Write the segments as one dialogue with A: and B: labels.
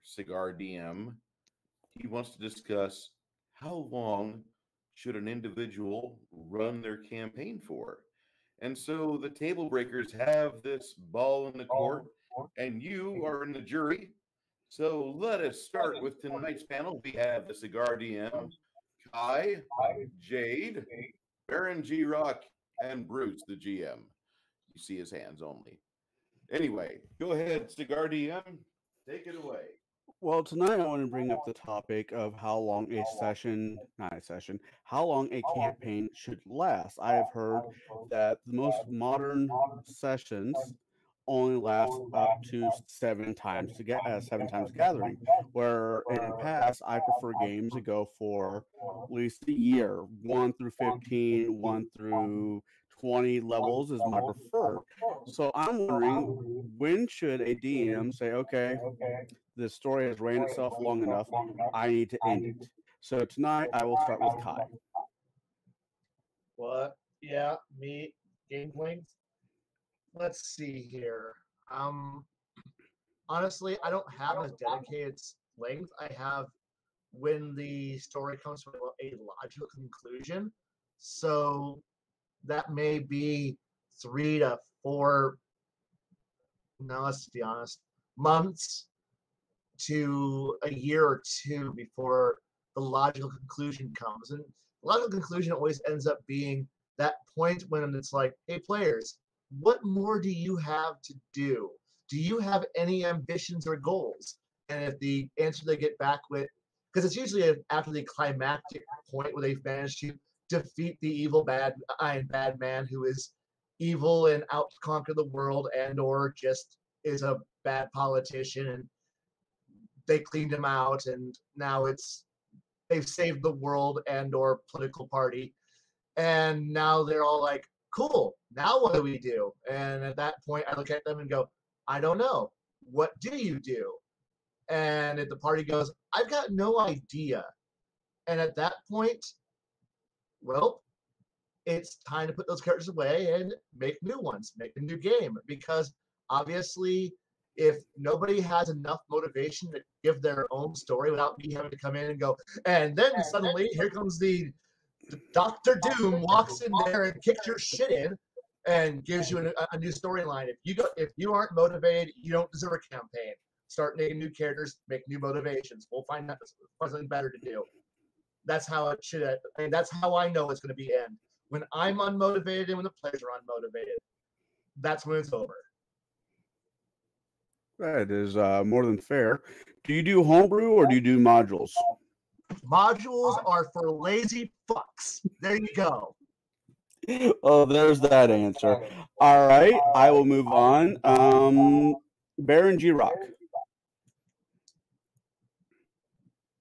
A: Cigar DM. He wants to discuss how long should an individual run their campaign for. And so the table breakers have this ball in the court, and you are in the jury. So let us start with tonight's panel. We have the Cigar DM, Kai, Jade, Baron G Rock, and Bruce, the GM. You see his hands only. Anyway, go ahead, Cigar DM. Take it away.
B: Well, tonight I want to bring up the topic of how long not a session, how long a campaign should last. I have heard that the most modern sessions only last up to 7 times gathering, where in the past I prefer games that go for at least a year, 1 through 15, 1 through 20 levels is my preferred. So I'm wondering, when should a DM say, okay, the story has ran itself long enough. I need to end it. So tonight I will start with Kai.
C: What? Yeah, me. Game length. Let's see here. Um, Honestly, I don't have a dedicated length. I have when the story comes to a logical conclusion. So that may be 3 to 4. No, let's be honest. Months to a year or two before the logical conclusion comes. And the logical conclusion always ends up being that point when it's like, hey, players, what more do you have to do? Do you have any ambitions or goals? And if the answer they get back with, because it's usually after the climactic point where they've managed to defeat the evil bad man who is evil and out to conquer the world, and or just is a bad politician, and they cleaned him out, and now they've saved the world and or political party, and now they're all like, cool, now what do we do? And at that point I look at them and go, I don't know, what do you do? And if the party goes, I've got no idea, and at that point, well, it's time to put those characters away and make new ones, make a new game, because obviously if nobody has enough motivation to give their own story without me having to come in and go, and then suddenly here comes the Doctor Doom walks in there and kicks your shit in and gives you a new storyline. If you aren't motivated, you don't deserve a campaign. Start making new characters, make new motivations. We'll find something better to do. That's how it should. And that's how I know it's going to be end. When I'm unmotivated and when the players are unmotivated, that's when it's over.
B: That is more than fair. Do you do homebrew or do you do modules?
C: Modules are for lazy fucks. There you go.
B: Oh, there's that answer. All right, I will move on. Baron G Rock.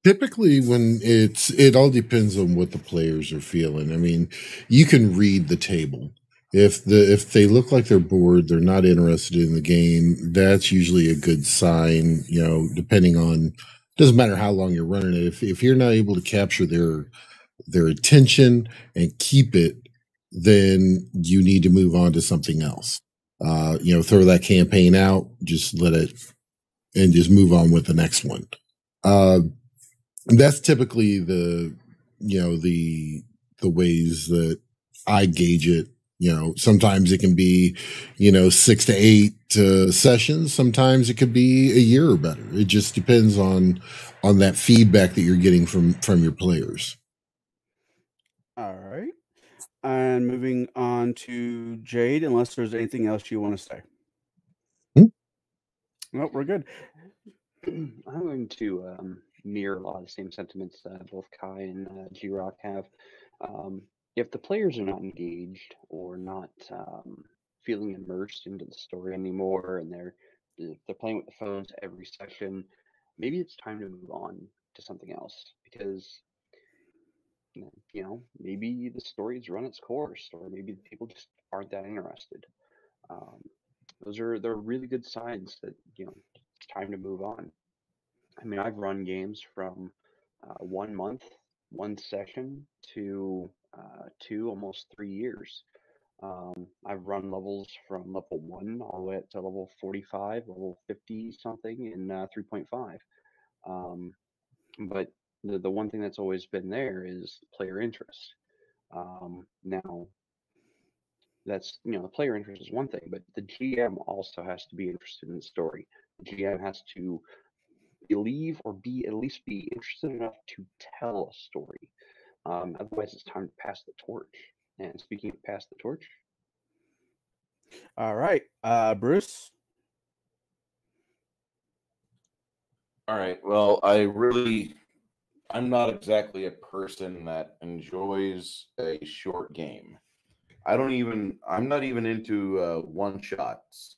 D: Typically, when it all depends on what the players are feeling. I mean, you can read the table. If they look like they're bored, they're not interested in the game, that's usually a good sign, depending on, doesn't matter how long you're running it. If you're not able to capture their attention and keep it, then you need to move on to something else. Throw that campaign out, just let it, and just move on with the next one. That's typically the ways that I gauge it. Sometimes it can be, 6 to 8 sessions. Sometimes it could be a year or better. It just depends on that feedback that you're getting from your players.
B: All right. And moving on to Jade, unless there's anything else you want to say. No, we're good.
E: I'm going to mirror a lot of the same sentiments both Kai and G-Rock have. If the players are not engaged or not feeling immersed into the story anymore, and they're playing with the phones every session, maybe it's time to move on to something else, because maybe the story's run its course, or maybe the people just aren't that interested. They're really good signs that it's time to move on. I mean, I've run games from 1 month, 1 session to 2, almost 3 years. I've run levels from level 1 all the way up to level 45, level 50 something in 3.5. But the one thing that's always been there is player interest. Now, that's, the player interest is one thing, but the GM also has to be interested in the story. The GM has to believe or at least be interested enough to tell a story. Otherwise, it's time to pass the torch. And speaking of pass the torch,
B: All right, Bruce.
A: All right. Well, I'm not exactly a person that enjoys a short game. I'm not even into one shots.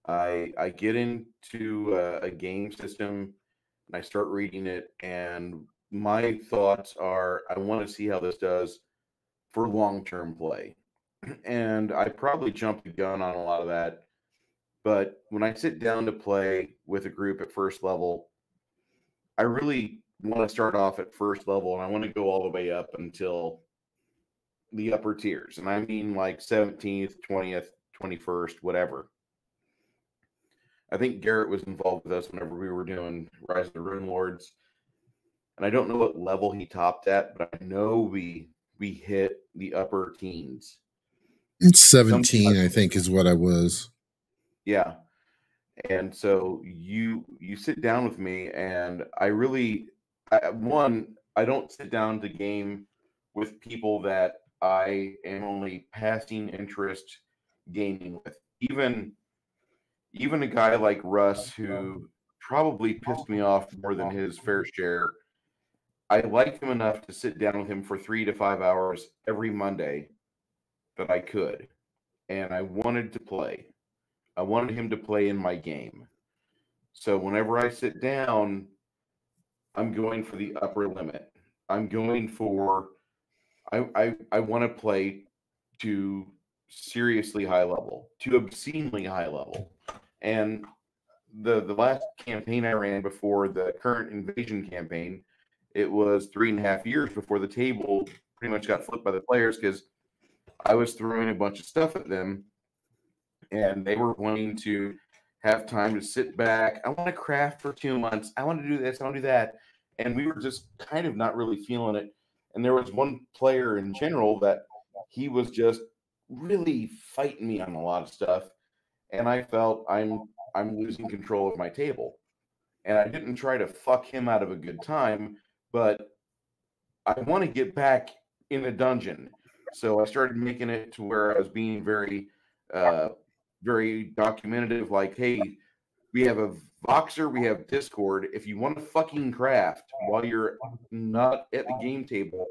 A: I get into a game system and I start reading it, and my thoughts are I want to see how this does for long term play. And I probably jumped the gun on a lot of that. But when I sit down to play with a group at first level, I really want to start off at first level and I want to go all the way up until the upper tiers. And I mean like 17th, 20th, 21st, whatever. I think Garrett was involved with us whenever we were doing Rise of the Rune Lords. And I don't know what level he topped at, but I know we hit the upper teens.
D: 17, I think, is what I was.
A: Yeah. And so you sit down with me, and I don't sit down to game with people that I am only passing interest gaming with. Even a guy like Russ, who probably pissed me off more than his fair share, I liked him enough to sit down with him for 3 to 5 hours every Monday that I could. And I wanted to play. I wanted him to play in my game. So whenever I sit down, I'm going for the upper limit. I'm going for I want to play to seriously high level, to obscenely high level. And the last campaign I ran before the current invasion campaign, it was 3.5 years before the table pretty much got flipped by the players because I was throwing a bunch of stuff at them and they were wanting to have time to sit back. I want to craft for 2 months. I want to do this. I want to do that. And we were just kind of not really feeling it. And there was one player in general that he was just really fighting me on a lot of stuff. And I felt I'm losing control of my table. And I didn't try to fuck him out of a good time, but I want to get back in a dungeon. So I started making it to where I was being very very documentative, like, hey, we have a Voxer, we have Discord. If you want to fucking craft while you're not at the game table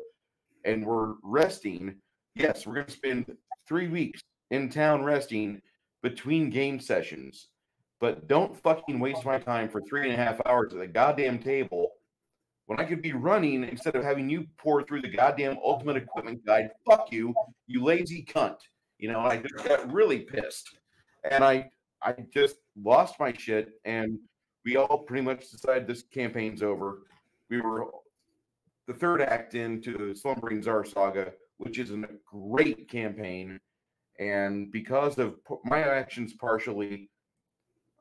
A: and we're resting, yes, we're going to spend 3 weeks in town resting between game sessions. But don't fucking waste my time for 3.5 hours at the goddamn table when I could be running instead of having you pour through the goddamn ultimate equipment guide. Fuck you, you lazy cunt. I just got really pissed. And I just lost my shit, and we all pretty much decided this campaign's over. We were the third act into the Slumbering Czar saga, which is a great campaign. And because of my actions partially,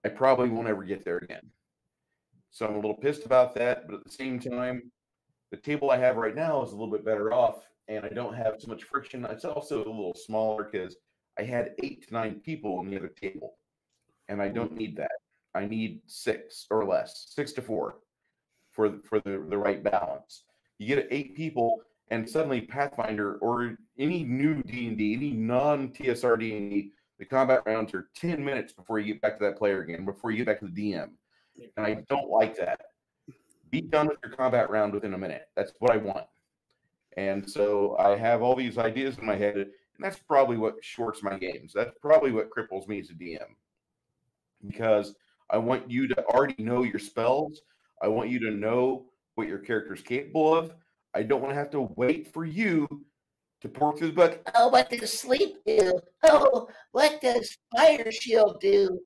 A: I probably won't ever get there again. So I'm a little pissed about that, but at the same time, the table I have right now is a little bit better off, and I don't have so much friction. It's also a little smaller because I had 8 to 9 people on the other table, and I don't need that. I need 6 or less, 6 to 4 for the right balance. You get 8 people, and suddenly Pathfinder or any new D&D, any non-TSR D&D, the combat rounds are 10 minutes before you get back to that player again, before you get back to the DM. And I don't like that. Be done with your combat round within a minute. That's what I want. And so I have all these ideas in my head, and that's probably what shorts my games. That's probably what cripples me as a DM. Because I want you to already know your spells. I want you to know what your character's capable of. I don't want to have to wait for you to pour through the book.
F: Oh, what does sleep do? Oh, what does fire shield do?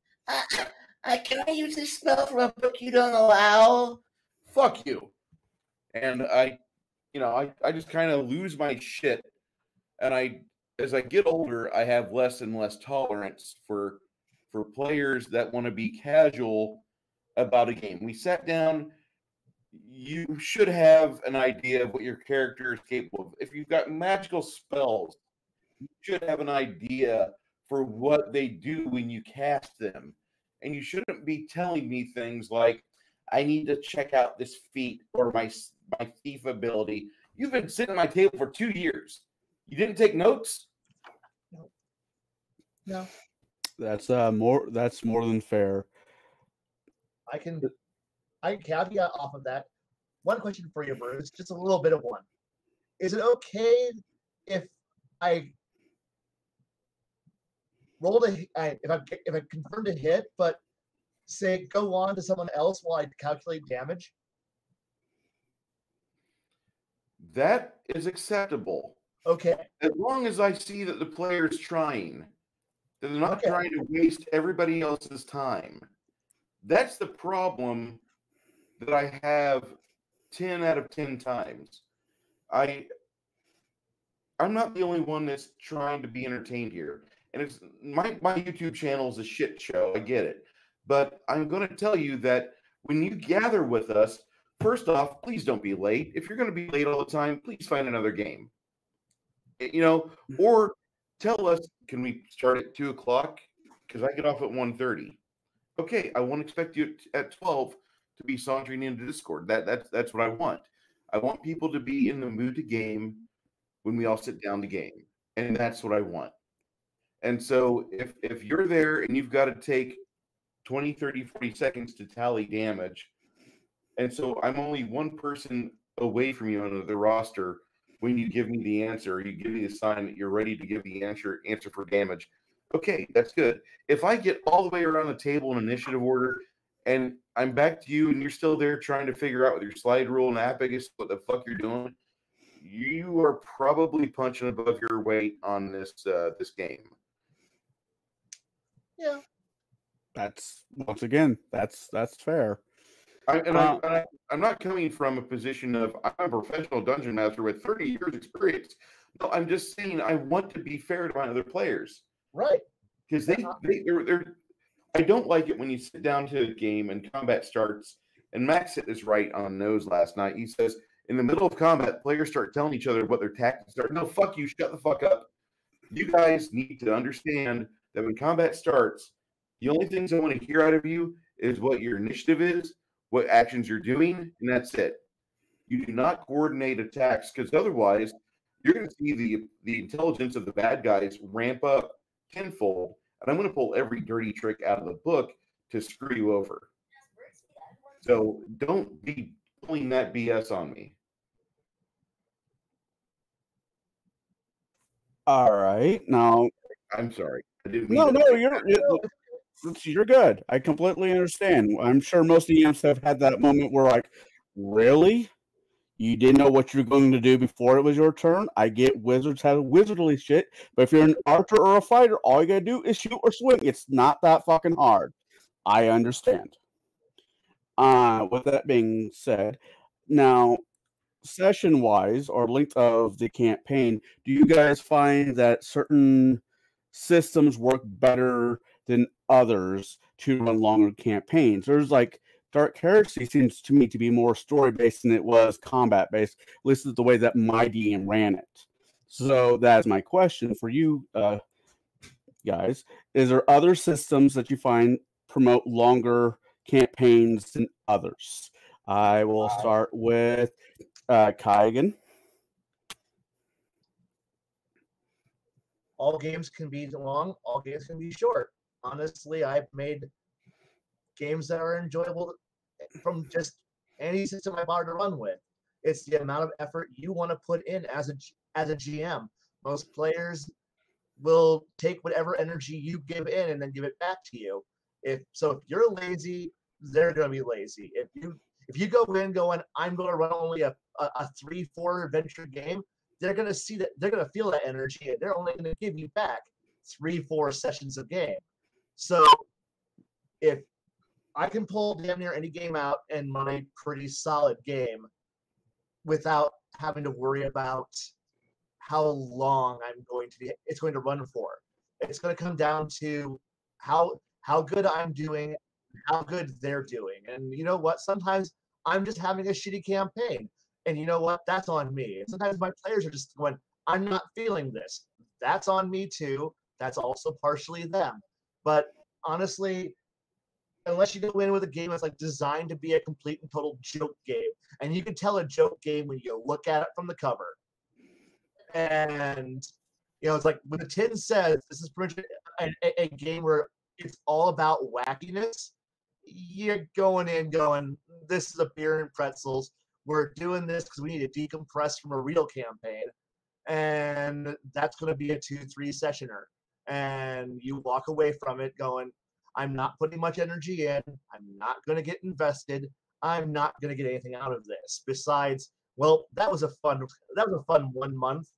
F: Can I use this spell from a book you don't allow?
A: Fuck you. And I just kind of lose my shit. And as I get older, I have less and less tolerance for players that want to be casual about a game. We sat down, you should have an idea of what your character is capable of. If you've got magical spells, you should have an idea for what they do when you cast them. And you shouldn't be telling me things like, I need to check out this feat or my thief ability. You've been sitting at my table for 2 years. You didn't take notes?
C: No.
B: That's more than fair.
C: I can caveat off of that. One question for you, Bruce, just a little bit of one. Is it okay if I rolled if I confirmed a hit, but say go on to someone else while I calculate damage?
A: That is acceptable.
C: Okay.
A: As long as I see that the player's trying, that they're not
C: Okay.
A: trying to waste everybody else's time. That's the problem that I have 10 out of 10 times. I'm not the only one that's trying to be entertained here. And it's my YouTube channel is a shit show. I get it. But I'm going to tell you that when you gather with us, first off, please don't be late. If you're going to be late all the time, please find another game. You know, or tell us, can we start at 2 o'clock? Because I get off at 1:30. Okay, I won't expect you at 12 to be sauntering into Discord. That's what I want. I want people to be in the mood to game when we all sit down to game. And that's what I want. And so if you're there and you've got to take 20, 30, 40 seconds to tally damage, and so I'm only one person away from you on the roster when you give me the answer, you give me the sign that you're ready to give the answer for damage. Okay, that's good. If I get all the way around the table in initiative order and I'm back to you and you're still there trying to figure out with your slide rule and Apagus what the fuck you're doing, you are probably punching above your weight on this game.
C: Yeah.
B: That's once again, that's fair.
A: I'm not coming from a position of I'm a professional dungeon master with 30 years experience. No, I'm just saying I want to be fair to my other players.
C: Right.
A: Because they're I don't like it when you sit down to a game and combat starts, and Max hit this right on the nose last night. He says, in the middle of combat, players start telling each other what their tactics are. No, fuck you, shut the fuck up. You guys need to understand that when combat starts, the only things I want to hear out of you is what your initiative is, what actions you're doing, and that's it. You do not coordinate attacks, because otherwise you're going to see the intelligence of the bad guys ramp up tenfold, and I'm going to pull every dirty trick out of the book to screw you over. So don't be pulling that BS on me.
B: All right, now
A: I'm sorry. I didn't mean
B: you're good. I completely understand. I'm sure most EMs have had that moment where, like, really? You didn't know what you were going to do before it was your turn? I get wizards have wizardly shit, but if you're an archer or a fighter, all you gotta do is shoot or swing. It's not that fucking hard. I understand. With that being said, now, session-wise or length of the campaign, do you guys find that certain systems work better than others to run longer campaigns? There's like Dark Heresy seems to me to be more story-based than it was combat-based. At least the way that my DM ran it. So that's my question for you guys. Is there other systems that you find promote longer campaigns than others? I will start with Kai again.
C: All games can be long, all games can be short. Honestly, I've made games that are enjoyable from just any system I bother to run with. It's the amount of effort you want to put in as a GM. Most players will take whatever energy you give in and then give it back to you. If you're lazy, they're going to be lazy. If you go in going, I'm going to run only a 3-4 adventure game, they're going to see that, they're going to feel that energy, and they're only going to give you back 3-4 sessions of game. So if I can pull damn near any game out and run a pretty solid game without having to worry about how long it's going to run for. It's going to come down to how good I'm doing, how good they're doing. And you know what? Sometimes I'm just having a shitty campaign. And you know what? That's on me. And sometimes my players are just going, I'm not feeling this. That's on me too. That's also partially them. But honestly, unless you go in with a game that's like designed to be a complete and total joke game, and you can tell a joke game when you look at it from the cover. And it's like when the tin says this is pretty much a game where it's all about wackiness, you're going in going, this is a beer and pretzels. We're doing this because we need to decompress from a real campaign. And that's going to be a 2-3 sessioner. And you walk away from it going, I'm not putting much energy in. I'm not going to get invested. I'm not going to get anything out of this. Besides, well, that was a fun 1 month.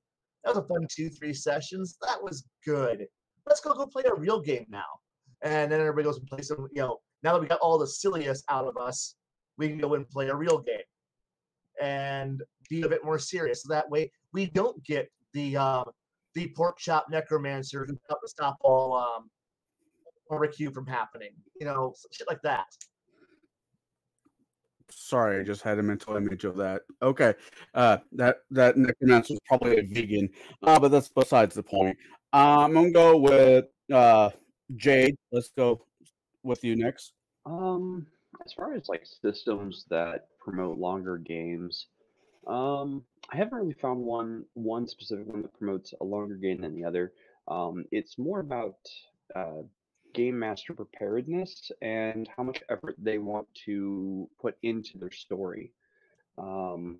C: That was a fun 2-3 sessions. That was good. Let's go play a real game now. And then everybody goes and plays some, now that we got all the silliest out of us, we can go and play a real game and be a bit more serious. So that way we don't get the pork chop necromancer who helped stop all barbecue from happening. Shit like that.
B: Sorry, I just had a mental image of that. Okay, that necromancer is probably a vegan, but that's besides the point. I'm gonna go with Jaide. Let's go with you next.
E: As far as like systems that promote longer games, I haven't really found one specific one that promotes a longer game than the other. It's more about game master preparedness and how much effort they want to put into their story, or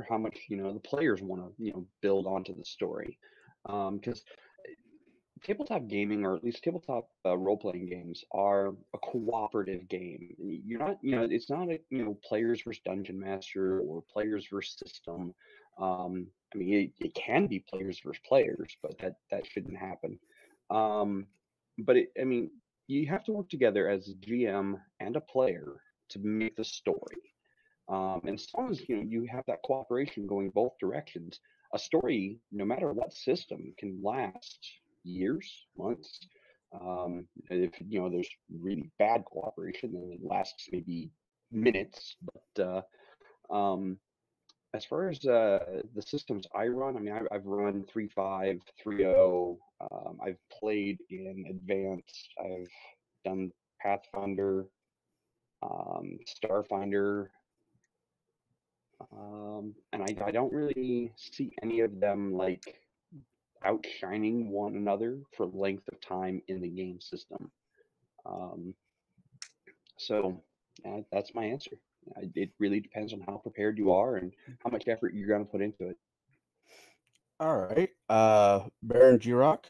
E: how much the players want to build onto the story, because tabletop gaming, or at least tabletop role-playing games, are a cooperative game. You're not, it's not a players versus dungeon master or players versus system. I mean, it can be players versus players, but that shouldn't happen. But I mean, you have to work together as a GM and a player to make the story. And as long as you have that cooperation going both directions, a story, no matter what system, can last years, months. If there's really bad cooperation, then it lasts maybe minutes. But as far as the systems I run, I mean, I've run 3.5, 3.0. I've played in Advanced. I've done Pathfinder, Starfinder, and I don't really see any of them like outshining one another for length of time in the game system. So that's my answer. It really depends on how prepared you are and how much effort you're going to put into it.
B: All right. Baron G-Rock?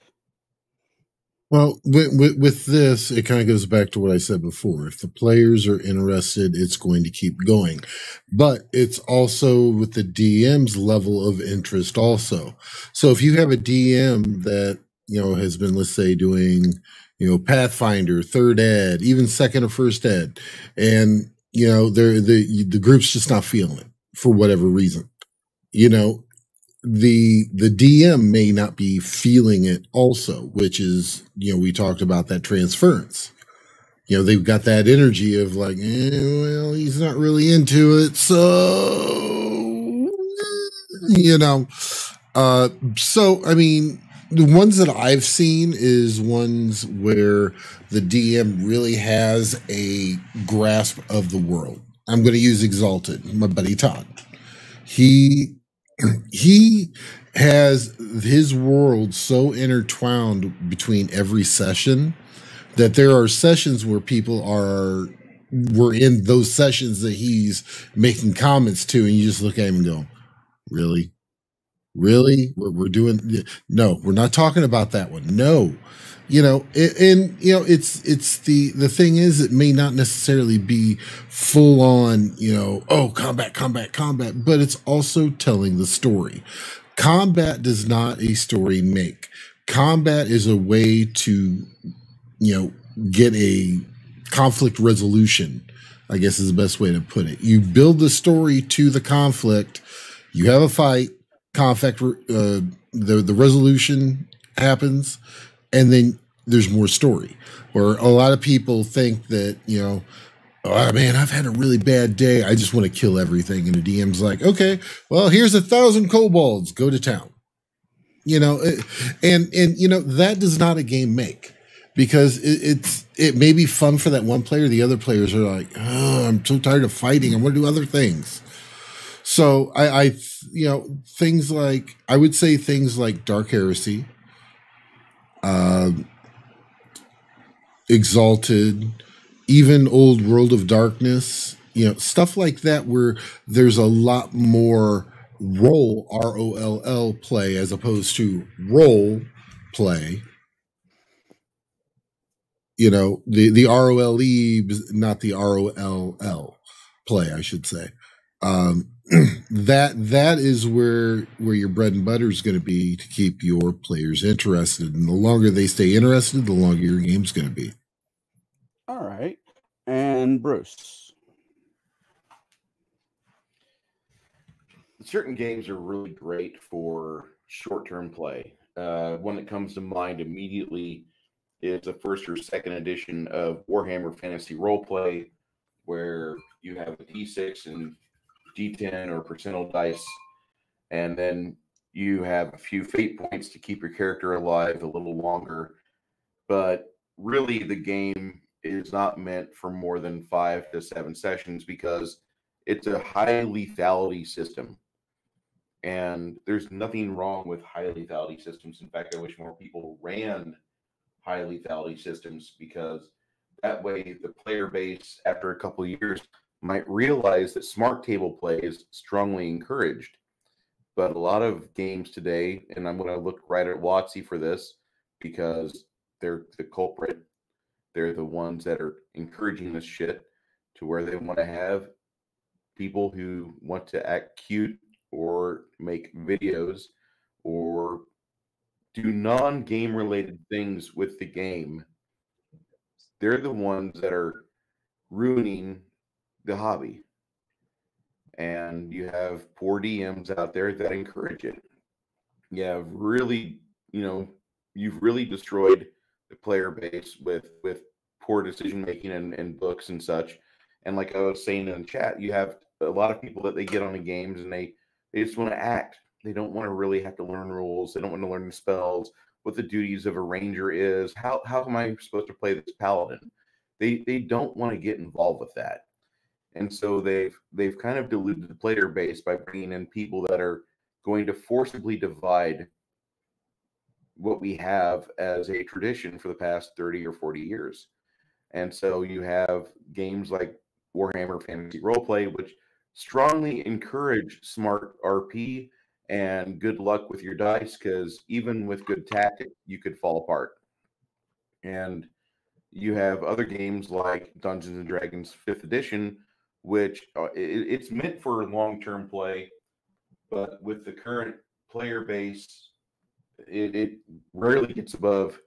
D: Well, with this, it kind of goes back to what I said before. If the players are interested, it's going to keep going. But it's also with the DM's level of interest also. So if you have a DM that, has been, let's say, doing, Pathfinder, third ed, even second or first ed, and, the group's just not feeling it for whatever reason, the DM may not be feeling it also, which is, we talked about that transference. They've got that energy of like, well, he's not really into it. So, so, I mean, the ones that I've seen is ones where the DM really has a grasp of the world. I'm going to use Exalted, my buddy Todd. He has his world so intertwined between every session that there are sessions where people were in those sessions that he's making comments to, and you just look at him and go, really? We're doing, no, we're not talking about that one. No, it's the thing is, it may not necessarily be full on, combat, but it's also telling the story. Combat does not a story make. Combat is a way to, get a conflict resolution, I guess is the best way to put it. You build the story to the conflict. You have a fight, conflict, the resolution happens, and then there's more story. Where a lot of people think that, oh man, I've had a really bad day. I just want to kill everything. And the DM's like, okay, well, here's 1,000 kobolds. Go to town. And that does not a game make, because it may be fun for that one player. The other players are like, oh, I'm so tired of fighting. I want to do other things. So things like, I would say things like Dark Heresy, Exalted, even old World of Darkness, stuff like that, where there's a lot more ROLL play as opposed to role play. The ROLE, not the ROLL play, I should say. That is where your bread and butter is going to be, to keep your players interested. And the longer they stay interested, the longer your game's going to be.
B: All right. And Bruce.
A: Certain games are really great for short-term play. One that comes to mind immediately is the first or second edition of Warhammer Fantasy Roleplay, where you have a D6 and D10 or percentile dice, and then you have a few fate points to keep your character alive a little longer. But really, the game is not meant for more than 5 to 7 sessions, because it's a high lethality system. And there's nothing wrong with high lethality systems. In fact, I wish more people ran high lethality systems, because that way the player base, after a couple of years, might realize that smart table play is strongly encouraged. But a lot of games today, and I'm going to look right at WotC for this, because they're the culprit. They're the ones that are encouraging this shit, to where they want to have people who want to act cute or make videos or do non-game related things with the game. They're the ones that are ruining the hobby. And you have poor DMs out there that encourage it. You have really, you've really destroyed the player base with poor decision making and books and such. And like I was saying in the chat, you have a lot of people that they get on the games and they just want to act. They don't want to really have to learn rules. They don't want to learn the spells, what the duties of a ranger is. How am I supposed to play this paladin? They don't want to get involved with that. And so they've kind of diluted the player base by bringing in people that are going to forcibly divide what we have as a tradition for the past 30 or 40 years. And so you have games like Warhammer Fantasy Roleplay, which strongly encourage smart RP and good luck with your dice, because even with good tactics, you could fall apart. And you have other games like Dungeons and Dragons 5th edition, which it's meant for long-term play, but with the current player base, it rarely gets above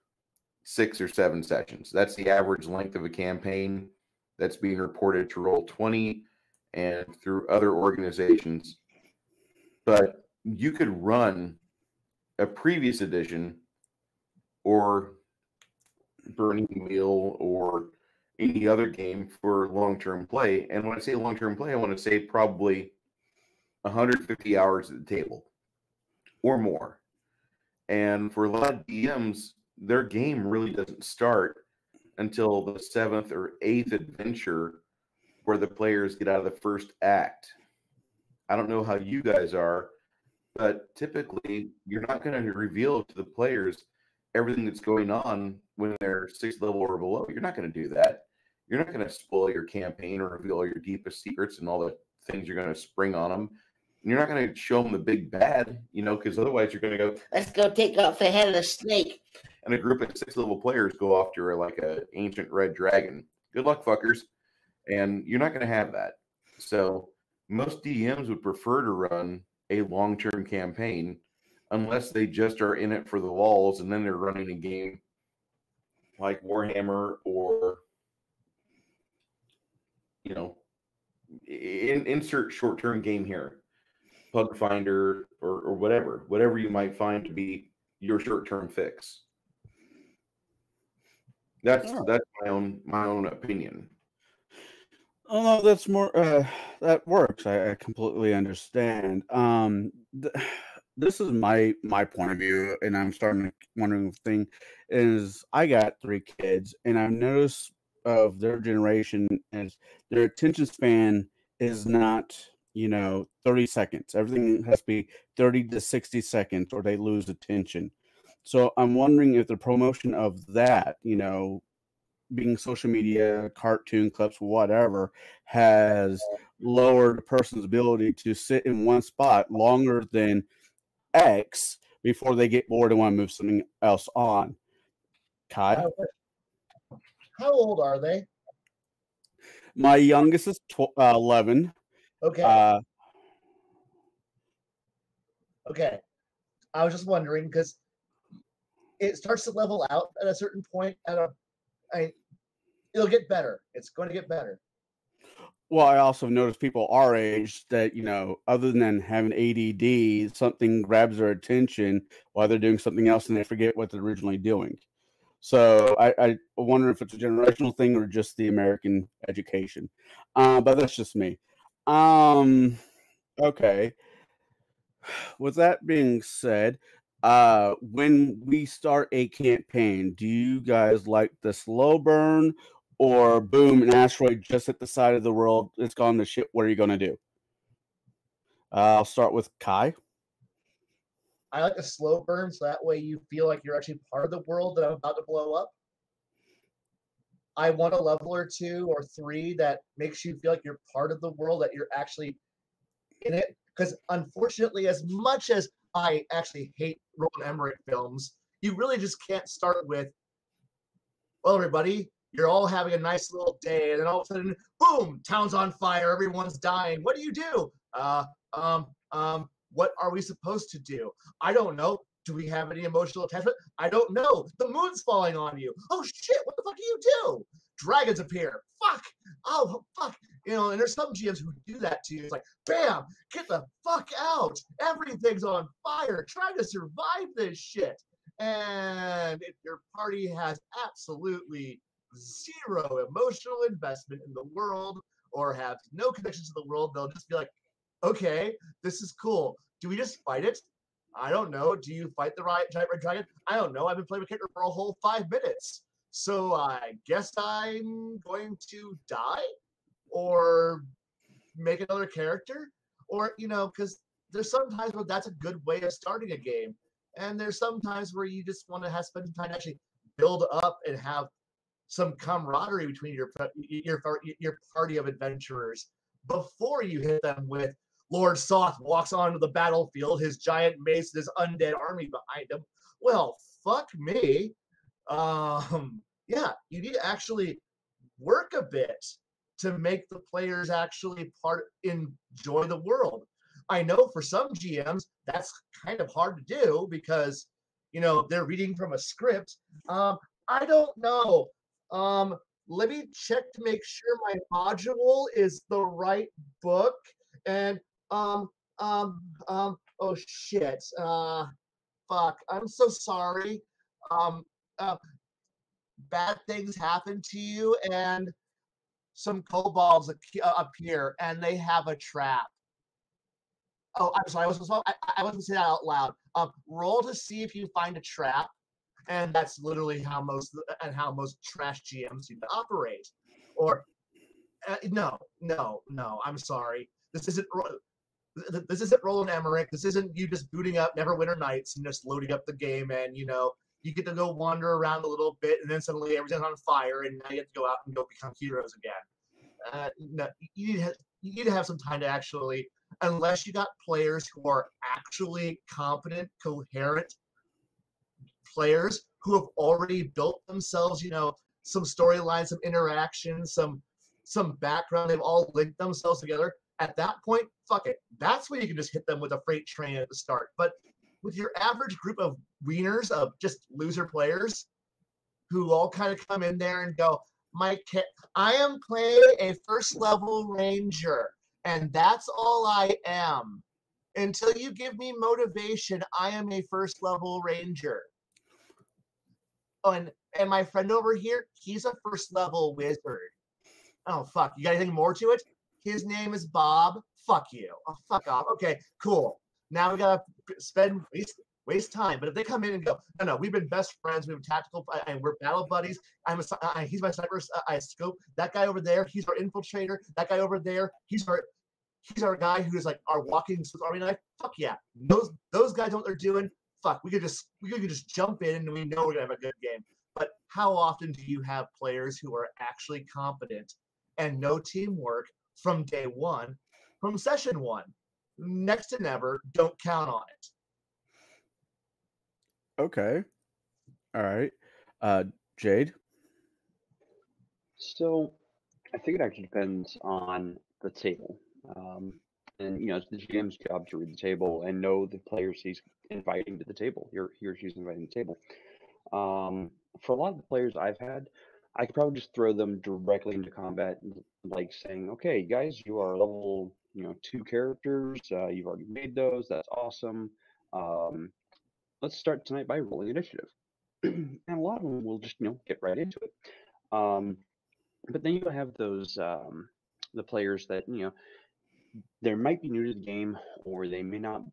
A: 6 or 7 sessions. That's the average length of a campaign that's being reported to Roll20 and through other organizations. But you could run a previous edition or Burning Wheel or any other game for long-term play. And when I say long-term play, I want to say probably 150 hours at the table or more. And for a lot of DMs, their game really doesn't start until the 7th or 8th adventure, where the players get out of the first act. I don't know how you guys are, but typically you're not going to reveal to the players everything that's going on when they're 6th level or below. You're not going to do that. You're not going to spoil your campaign or reveal all your deepest secrets and all the things you're going to spring on them. And you're not going to show them the big bad, because otherwise you're going to go,
F: let's go take off the head of the snake.
A: And a group of 6th level players go after like a ancient red dragon. Good luck, fuckers. And you're not going to have that. So most DMs would prefer to run a long-term campaign, unless they just are in it for the lulz, and then they're running a game like Warhammer or, insert short-term game here, Pug Finder or whatever you might find to be your short-term fix. That's my own opinion.
B: Oh no, that's more that works. I completely understand. This is my point of view, and I'm starting to wondering the thing is I got 3 kids, and I've noticed of their generation is their attention span is not 30 seconds. Everything has to be 30 to 60 seconds, or they lose attention. So I'm wondering if the promotion of that, being social media, cartoon clips, whatever, has lowered a person's ability to sit in one spot longer than X before they get bored and want to move something else on. Kai?
C: How old are they?
B: My youngest is 11.
C: Okay. Okay. I was just wondering because it starts to level out at a certain point. It'll get better. It's going to get better.
B: Well, I also noticed people our age that, other than having ADD, something grabs their attention while they're doing something else and they forget what they're originally doing. So I wonder if it's a generational thing or just the American education. But that's just me. Okay. With that being said, when we start a campaign, do you guys like the slow burn or boom, an asteroid just hit the side of the world, it's gone to shit, what are you going to do? I'll start with Kai.
C: I like a slow burn, so that way you feel like you're actually part of the world that I'm about to blow up. I want a level or 2 or 3 that makes you feel like you're part of the world, that you're actually in it. Because unfortunately, as much as I actually hate Roland Emmerich films, you really just can't start with, well, everybody, you're all having a nice little day, and then all of a sudden, boom, town's on fire, everyone's dying. What do you do? What are we supposed to do? I don't know. Do we have any emotional attachment? I don't know. The moon's falling on you. Oh shit, what the fuck do you do? Dragons appear. Fuck. Oh fuck. And there's some GMs who do that to you. It's like, bam, get the fuck out. Everything's on fire. Try to survive this shit. And if your party has absolutely zero emotional investment in the world or have no connection to the world, they'll just be like, okay, this is cool. Do we just fight it? I don't know. Do you fight the giant red dragon? I don't know. I've been playing with character for a whole 5 minutes. So I guess I'm going to die or make another character. Or, because there's some times where that's a good way of starting a game. And there's some times where you just want to spend some time to actually build up and have some camaraderie between your party of adventurers before you hit them with Lord Soth walks onto the battlefield, his giant mace, his undead army behind him. Well, fuck me. Yeah, you need to actually work a bit to make the players actually enjoy the world. I know for some GMs that's kind of hard to do because they're reading from a script. I don't know. Let me check to make sure my module is the right book. And oh shit. Fuck. I'm so sorry. Bad things happen to you, and some kobolds appear, and they have a trap. Oh, I'm sorry. I wasn't going to say that out loud. Roll to see if you find a trap, and that's literally how most trash GMs seem to operate. Or no. I'm sorry. This isn't Roland Emmerich. This isn't you just booting up Neverwinter Nights and just loading up the game, and you get to go wander around a little bit, and then suddenly everything's on fire, and now you have to go out and go become heroes again. No, you need to have some time to actually, unless you got players who are actually competent, coherent players who have already built themselves, some storylines, some interactions, some background. They've all linked themselves together. At that point, fuck it. That's when you can just hit them with a freight train at the start. But with your average group of wieners, of just loser players who all kind of come in there and go, I am playing a first level ranger, and that's all I am. Until you give me motivation, I am a first level ranger. Oh, and my friend over here, he's a first level wizard. Oh, fuck. You got anything more to it? His name is Bob. Fuck you. Oh, fuck off. Okay, cool. Now we got to waste time. But if they come in and go, no, we've been best friends. We have tactical, and we're battle buddies. He's my sniper. I scope. That guy over there, he's our infiltrator. That guy over there, he's our guy who is like our walking Swiss Army knife. Fuck yeah. Those guys know what they're doing. Fuck, we could just jump in and we know we're gonna have a good game. But how often do you have players who are actually competent and know teamwork from day one, from session one? Next to never. Don't count on it.
B: Okay. All right. Jaide?
E: So I think it actually depends on the table. And it's the GM's job to read the table and know the players he's inviting to the table. He or she's inviting to the table. For a lot of the players I've had, I could probably just throw them directly into combat, like saying, "Okay, guys, you are level 2 characters. You've already made those. That's awesome. Um, let's start tonight by rolling initiative." And a lot of them will just get right into it. But then you have those the players that they might be new to the game, or they may not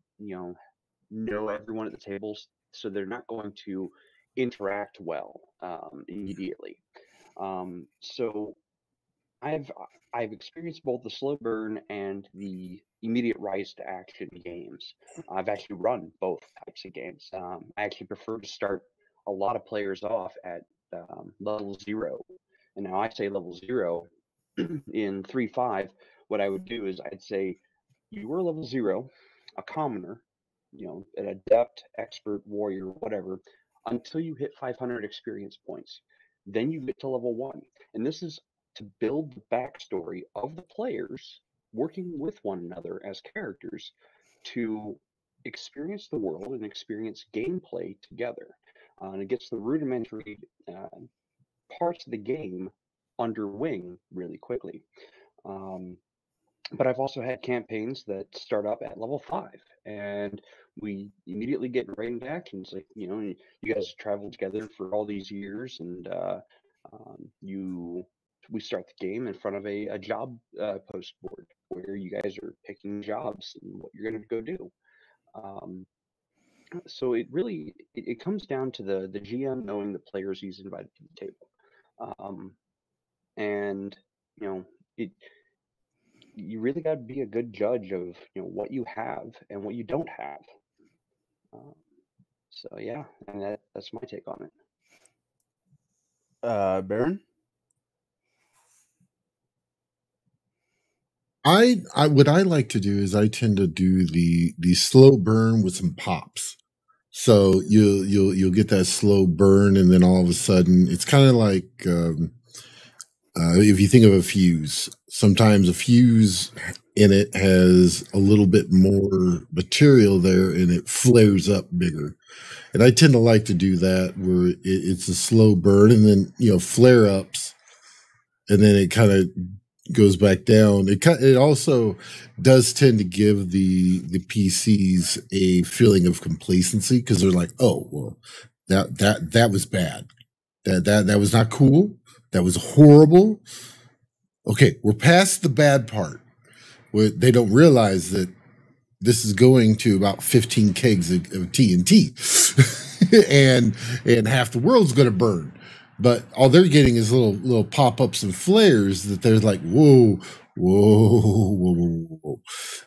E: know everyone at the tables, so they're not going to interact well immediately. So I've experienced both the slow burn and the immediate rise to action games. I've actually run both types of games. I actually prefer to start a lot of players off at level 0. And now I say level 0 in 3.5. What I would do is I'd say you were level 0, a commoner, an adept, expert, warrior, whatever, until you hit 500 experience points. Then you get to level 1. And this is to build the backstory of the players working with one another as characters to experience the world and experience gameplay together. And it gets the rudimentary parts of the game under wing really quickly. But I've also had campaigns that start up at level 5, and we immediately get right into action. It's like, you guys traveled together for all these years, and we start the game in front of a job post board where you guys are picking jobs and what you're going to go do. So it really it comes down to the GM knowing the players he's invited to the table, and you really got to be a good judge of what you have and what you don't have. So yeah, and that's my take on it.
B: Baron?
D: I what I like to do is I tend to do the slow burn with some pops. So you'll get that slow burn, and then all of a sudden it's kind of like if you think of a fuse. Sometimes a fuse in it has a little bit more material there, and it flares up bigger. And I tend to like to do that where it's a slow burn, and then flare ups, and then it kind of goes back down. It also does tend to give the PCs a feeling of complacency because they're like, oh well, that was bad. That was not cool. That was horrible. Okay, we're past the bad part. Where they don't realize that this is going to about 15 kegs of TNT, and half the world's going to burn. But all they're getting is little pop-ups and flares that they're like, whoa, whoa, whoa, whoa, whoa.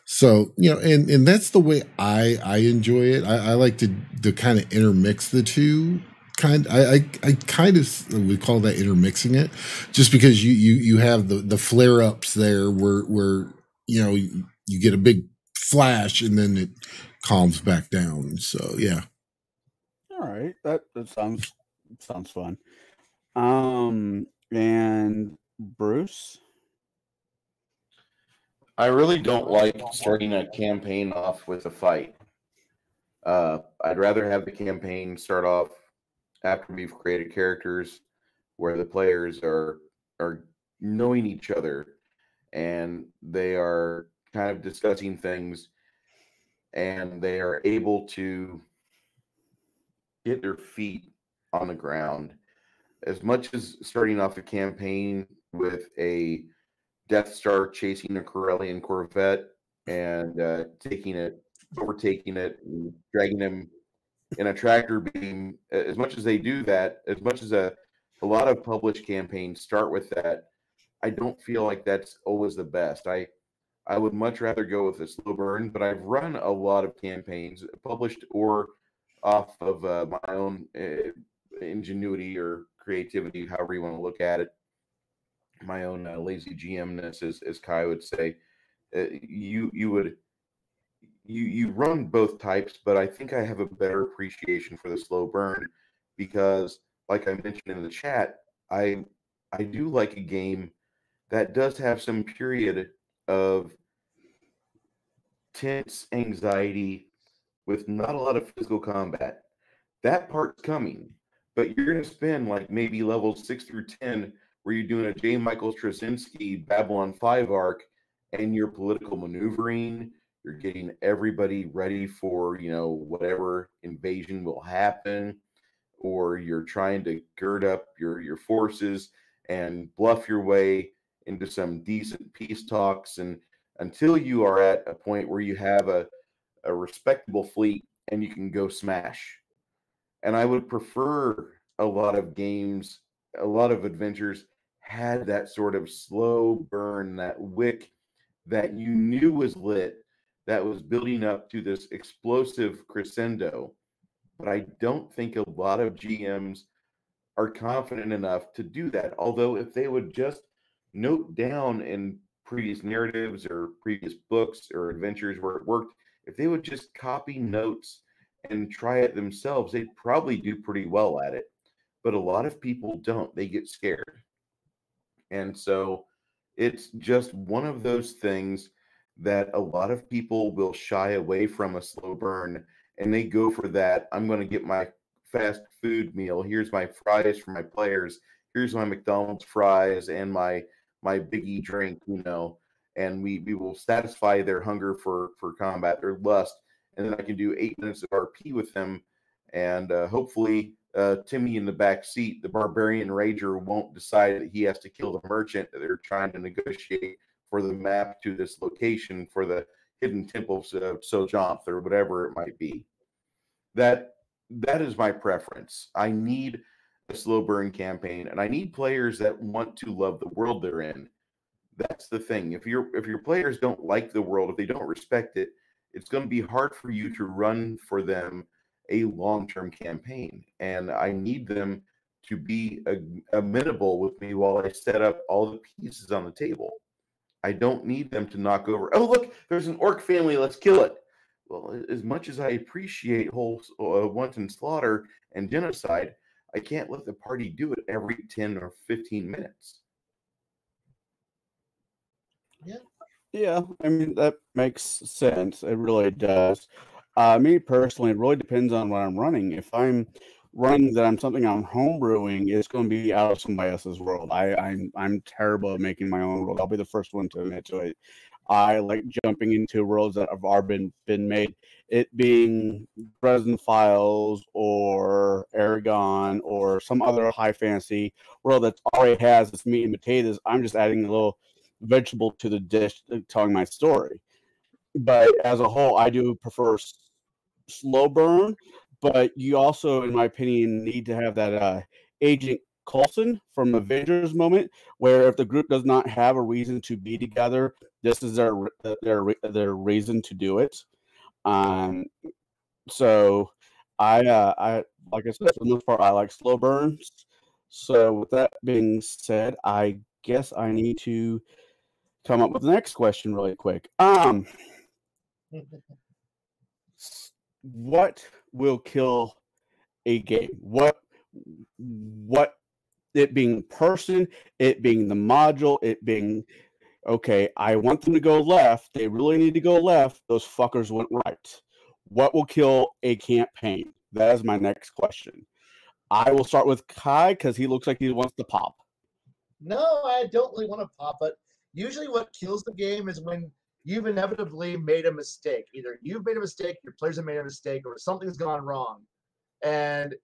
D: So, and that's the way I enjoy it. I like to kind of intermix the two. I kind of would call that intermixing it, just because you have the flare ups there where you get a big flash and then it calms back down. So yeah.
B: All right, that sounds fun. And Bruce?
A: I really don't like starting a campaign off with a fight. I'd rather have the campaign start off after we've created characters where the players are knowing each other and they are kind of discussing things and they are able to get their feet on the ground. As much as starting off a campaign with a Death Star chasing a Corellian Corvette and overtaking it, and dragging him in a tractor beam. As much as they do that, as much as a lot of published campaigns start with that, I don't feel like that's always the best. I would much rather go with a slow burn, but I've run a lot of campaigns, published or off of my own ingenuity or creativity, however you want to look at it. My own lazy GMness, as Kai would say. You run both types, but I think I have a better appreciation for the slow burn because, like I mentioned in the chat, I do like a game that does have some period of tense anxiety with not a lot of physical combat. That part's coming, but you're going to spend like maybe levels 6 through 10 where you're doing a J. Michael Straczynski Babylon 5 arc and you're political maneuvering. You're getting everybody ready for, whatever invasion will happen, or you're trying to gird up your forces and bluff your way into some decent peace talks, and until you are at a point where you have a respectable fleet and you can go smash. And I would prefer a lot of games, a lot of adventures had that sort of slow burn, that wick that you knew was lit, that was building up to this explosive crescendo. But I don't think a lot of GMs are confident enough to do that. Although if they would just note down in previous narratives or previous books or adventures where it worked, if they would just copy notes and try it themselves, they'd probably do pretty well at it. But a lot of people don't. They get scared. And so it's just one of those things that a lot of people will shy away from a slow burn, and they go for that. I'm going to get my fast food meal. Here's my fries for my players. Here's my McDonald's fries and my biggie drink, and we will satisfy their hunger for combat, their lust, and then I can do 8 minutes of RP with them, and hopefully Timmy in the back seat, the barbarian rager, won't decide that he has to kill the merchant that they're trying to negotiate for the map to this location for the hidden temples of Sojanth or whatever it might be. That is my preference. I need a slow burn campaign, and I need players that want to love the world they're in. That's the thing. If your players don't like the world, if they don't respect it, it's going to be hard for you to run for them a long-term campaign. And I need them to be amenable with me while I set up all the pieces on the table. I don't need them to knock over, oh, look, there's an orc family, let's kill it. Well, as much as I appreciate whole wanton slaughter and genocide, I can't let the party do it every 10 or 15 minutes.
B: Yeah, I mean, that makes sense. It really does. Me personally, it really depends on what I'm running. If I'm running that I'm homebrewing, it's going to be out of somebody else's world. I'm terrible at making my own world. I'll be the first one to admit to it. I like jumping into worlds that have already been made. It being Dresden Files or Aragon or some other high fantasy world that already has its meat and potatoes. I'm just adding a little vegetable to the dish, telling my story. But as a whole, I do prefer slow burn. But you also, in my opinion, need to have that Agent Coulson from Avengers moment, where if the group does not have a reason to be together, this is their reason to do it. So I like I said, for the most part, I like slow burns. So with that being said, I guess I need to come up with the next question really quick. What will kill a game? What it being person, it being the module, it being okay, I want them to go left. They really need to go left. Those fuckers went right. What will kill a campaign? That is my next question. I will start with Kai because he looks like he wants to pop.
C: No, I don't really want to pop, but usually what kills the game is when you've inevitably made a mistake. Either you've made a mistake, your players have made a mistake, or something's gone wrong. And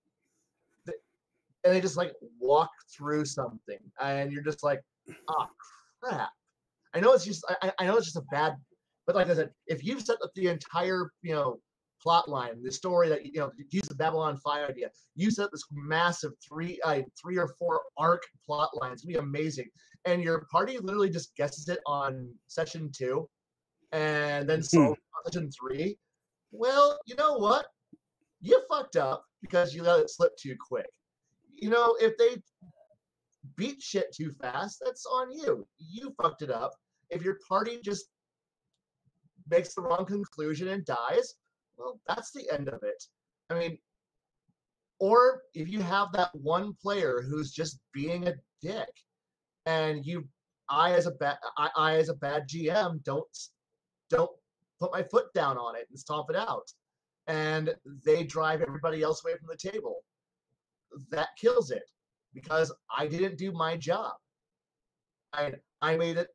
C: they just like walk through something. And you're just like, ah, crap. I know it's just I know it's just a bad, but like I said, if you've set up the entire plot line, the story that use the Babylon 5 idea, you set up this massive 3 or 4 arc plot line. It's gonna be amazing, and your party literally just guesses it on session 2, and then solves on session 3. Well, you know what? You fucked up because you let it slip too quick. If they beat shit too fast, that's on you. You fucked it up. If your party just makes the wrong conclusion and dies, well, that's the end of it. I mean, or if you have that one player who's just being a dick, and I as a bad GM don't put my foot down on it and stomp it out, and they drive everybody else away from the table. That kills it because I didn't do my job. I made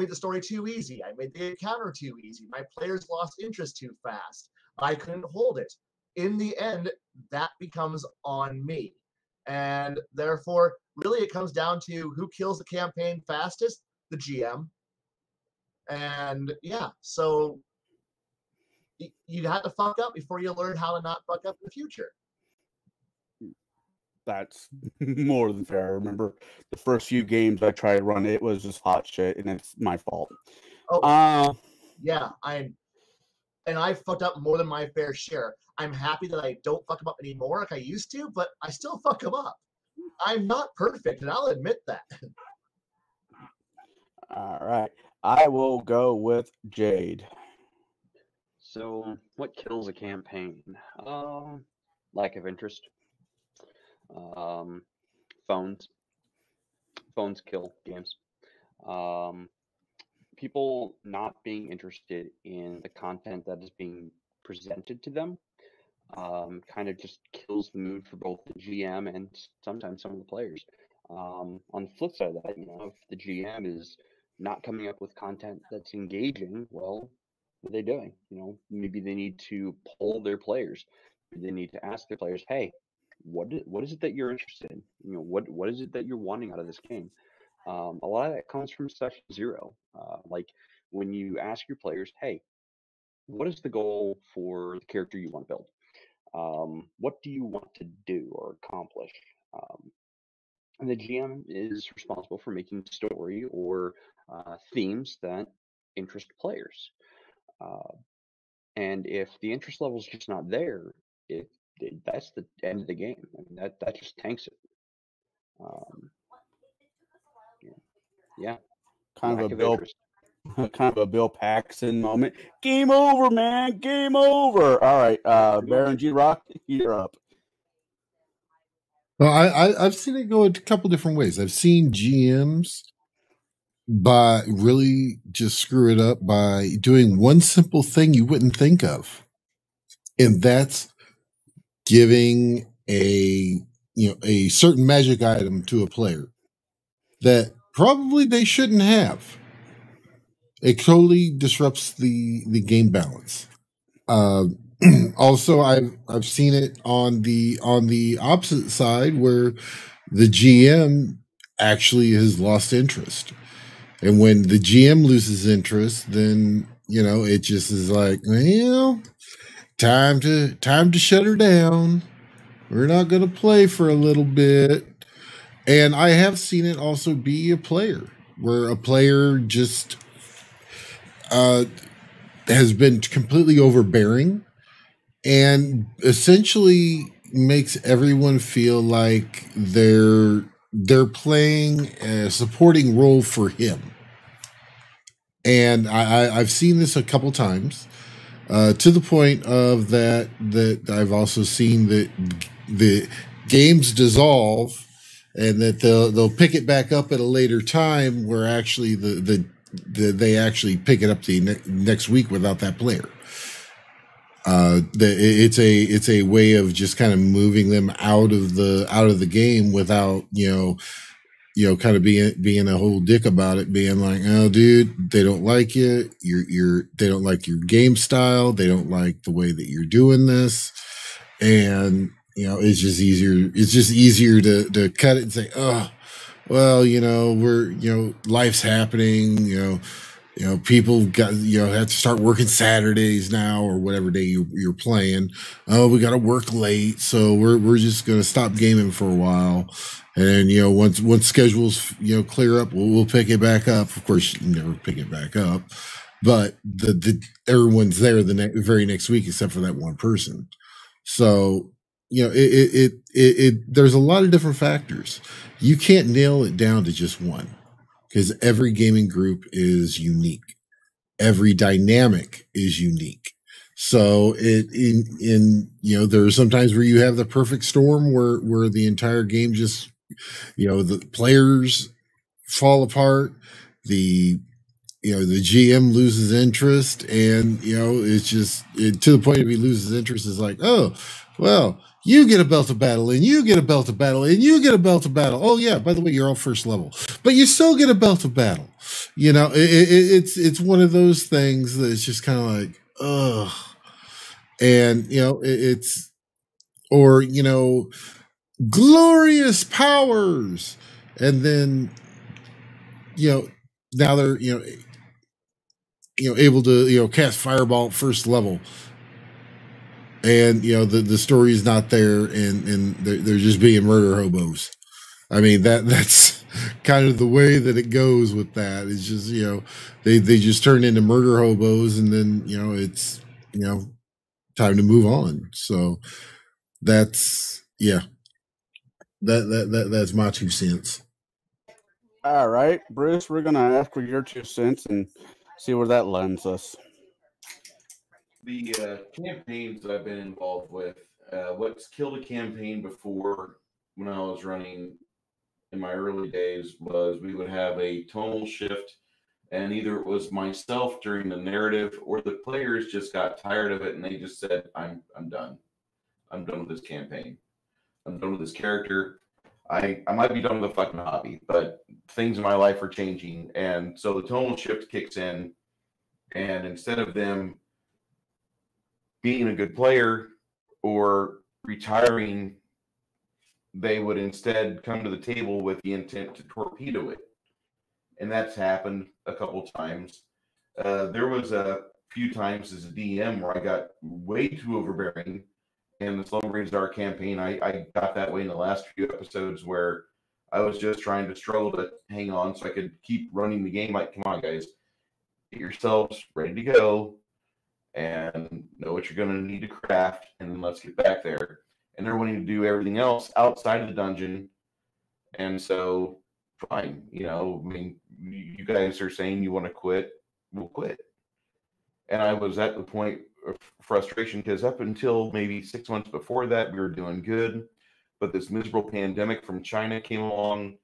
C: the story too easy. I made the encounter too easy. My players lost interest too fast. I couldn't hold it. In the end, that becomes on me. And therefore, really it comes down to who kills the campaign fastest, the GM. And yeah, so you had to fuck up before you learn how to not fuck up in the future.
B: That's more than fair. I remember the first few games I tried to run, it was just hot shit, and it's my fault.
C: Yeah, I fucked up more than my fair share. I'm happy that I don't fuck them up anymore like I used to, but I still fuck them up. I'm not perfect, and I'll admit that.
B: All right. I will go with Jaide.
E: So, what kills a campaign? Lack of interest. Phones kill games. People not being interested in the content that is being presented to them kind of just kills the mood for both the GM and sometimes some of the players. On the flip side of that, if the GM is not coming up with content that's engaging, well, what are they doing? Maybe they need to poll their players. They need to ask their players, hey, what is it that you're interested in? What is it that you're wanting out of this game? A lot of that comes from session 0. Like when you ask your players, hey, what is the goal for the character you want to build? What do you want to do or accomplish? And the GM is responsible for making story or themes that interest players. And if the interest level is just not there, that's the end of the game. I mean, that just tanks it. Yeah.
B: Kind of a Bill Paxton moment. Game over, man. Game over. All right. Baron G Rock, you're up.
D: Well, I've seen it go a couple different ways. I've seen GMs really just screw it up by doing one simple thing you wouldn't think of, and that's giving a certain magic item to a player that probably they shouldn't have. It totally disrupts the game balance. Also, I've seen it on the opposite side where the GM actually has lost interest, and when the GM loses interest, then it just is like, time to shut her down. We're not going to play for a little bit. And I have seen it also be a player where a player just has been completely overbearing and essentially makes everyone feel like they're playing a supporting role for him. And I've seen this a couple times, to the point of that I've also seen that the games dissolve, and that they'll pick it back up at a later time, where actually they actually pick it up the next week without that player. It's a way of just kind of moving them out of the game without kind of being a whole dick about it, being like, oh dude, they don't like it. They don't like your game style. They don't like the way that you're doing this. And it's just easier to cut it and say, oh, well, life's happening, people got, have to start working Saturdays now or whatever day you're playing. Oh, we got to work late, so we're just going to stop gaming for a while. And once schedules clear up, we'll pick it back up. Of course, you never pick it back up, but the everyone's there the very next week except for that one person. So there's a lot of different factors. You can't nail it down to just one because every gaming group is unique. Every dynamic is unique. So there are sometimes where you have the perfect storm where the entire game just, the players fall apart, the GM loses interest, and it's just to the point if he loses interest is like, oh, well, you get a belt of battle, and you get a belt of battle, and you get a belt of battle. Oh yeah, by the way, you're all first level, but you still get a belt of battle. It's one of those things that's just kind of like, ugh, and glorious powers, and then now they're able to cast fireball at first level, and the story is not there, and they're just being murder hobos. I mean that's kind of the way that it goes with that. It's just they just turn into murder hobos, and then it's time to move on. So that's that's my 2 cents.
B: All right, Bruce, we're going to ask for your 2 cents and see where that lands us.
A: The campaigns that I've been involved with, what's killed a campaign before when I was running in my early days was we would have a tonal shift, and either it was myself during the narrative or the players just got tired of it and they just said, I'm done. I'm done with this campaign. I'm done with this character. I might be done with the fucking hobby, but things in my life are changing. And so the tonal shift kicks in, and instead of them being a good player or retiring, they would instead come to the table with the intent to torpedo it. And that's happened a couple times. There was a few times as a DM where I got way too overbearing. In the Slumbering Czar campaign, I got that way in the last few episodes where I was just trying to struggle to hang on so I could keep running the game. Like, come on, guys, get yourselves ready to go and know what you're going to need to craft, and then let's get back there. And they're wanting to do everything else outside of the dungeon. And so, fine, I mean, you guys are saying you want to quit, we'll quit. And I was at the point of frustration because up until maybe 6 months before that, we were doing good. But this miserable pandemic from China came along,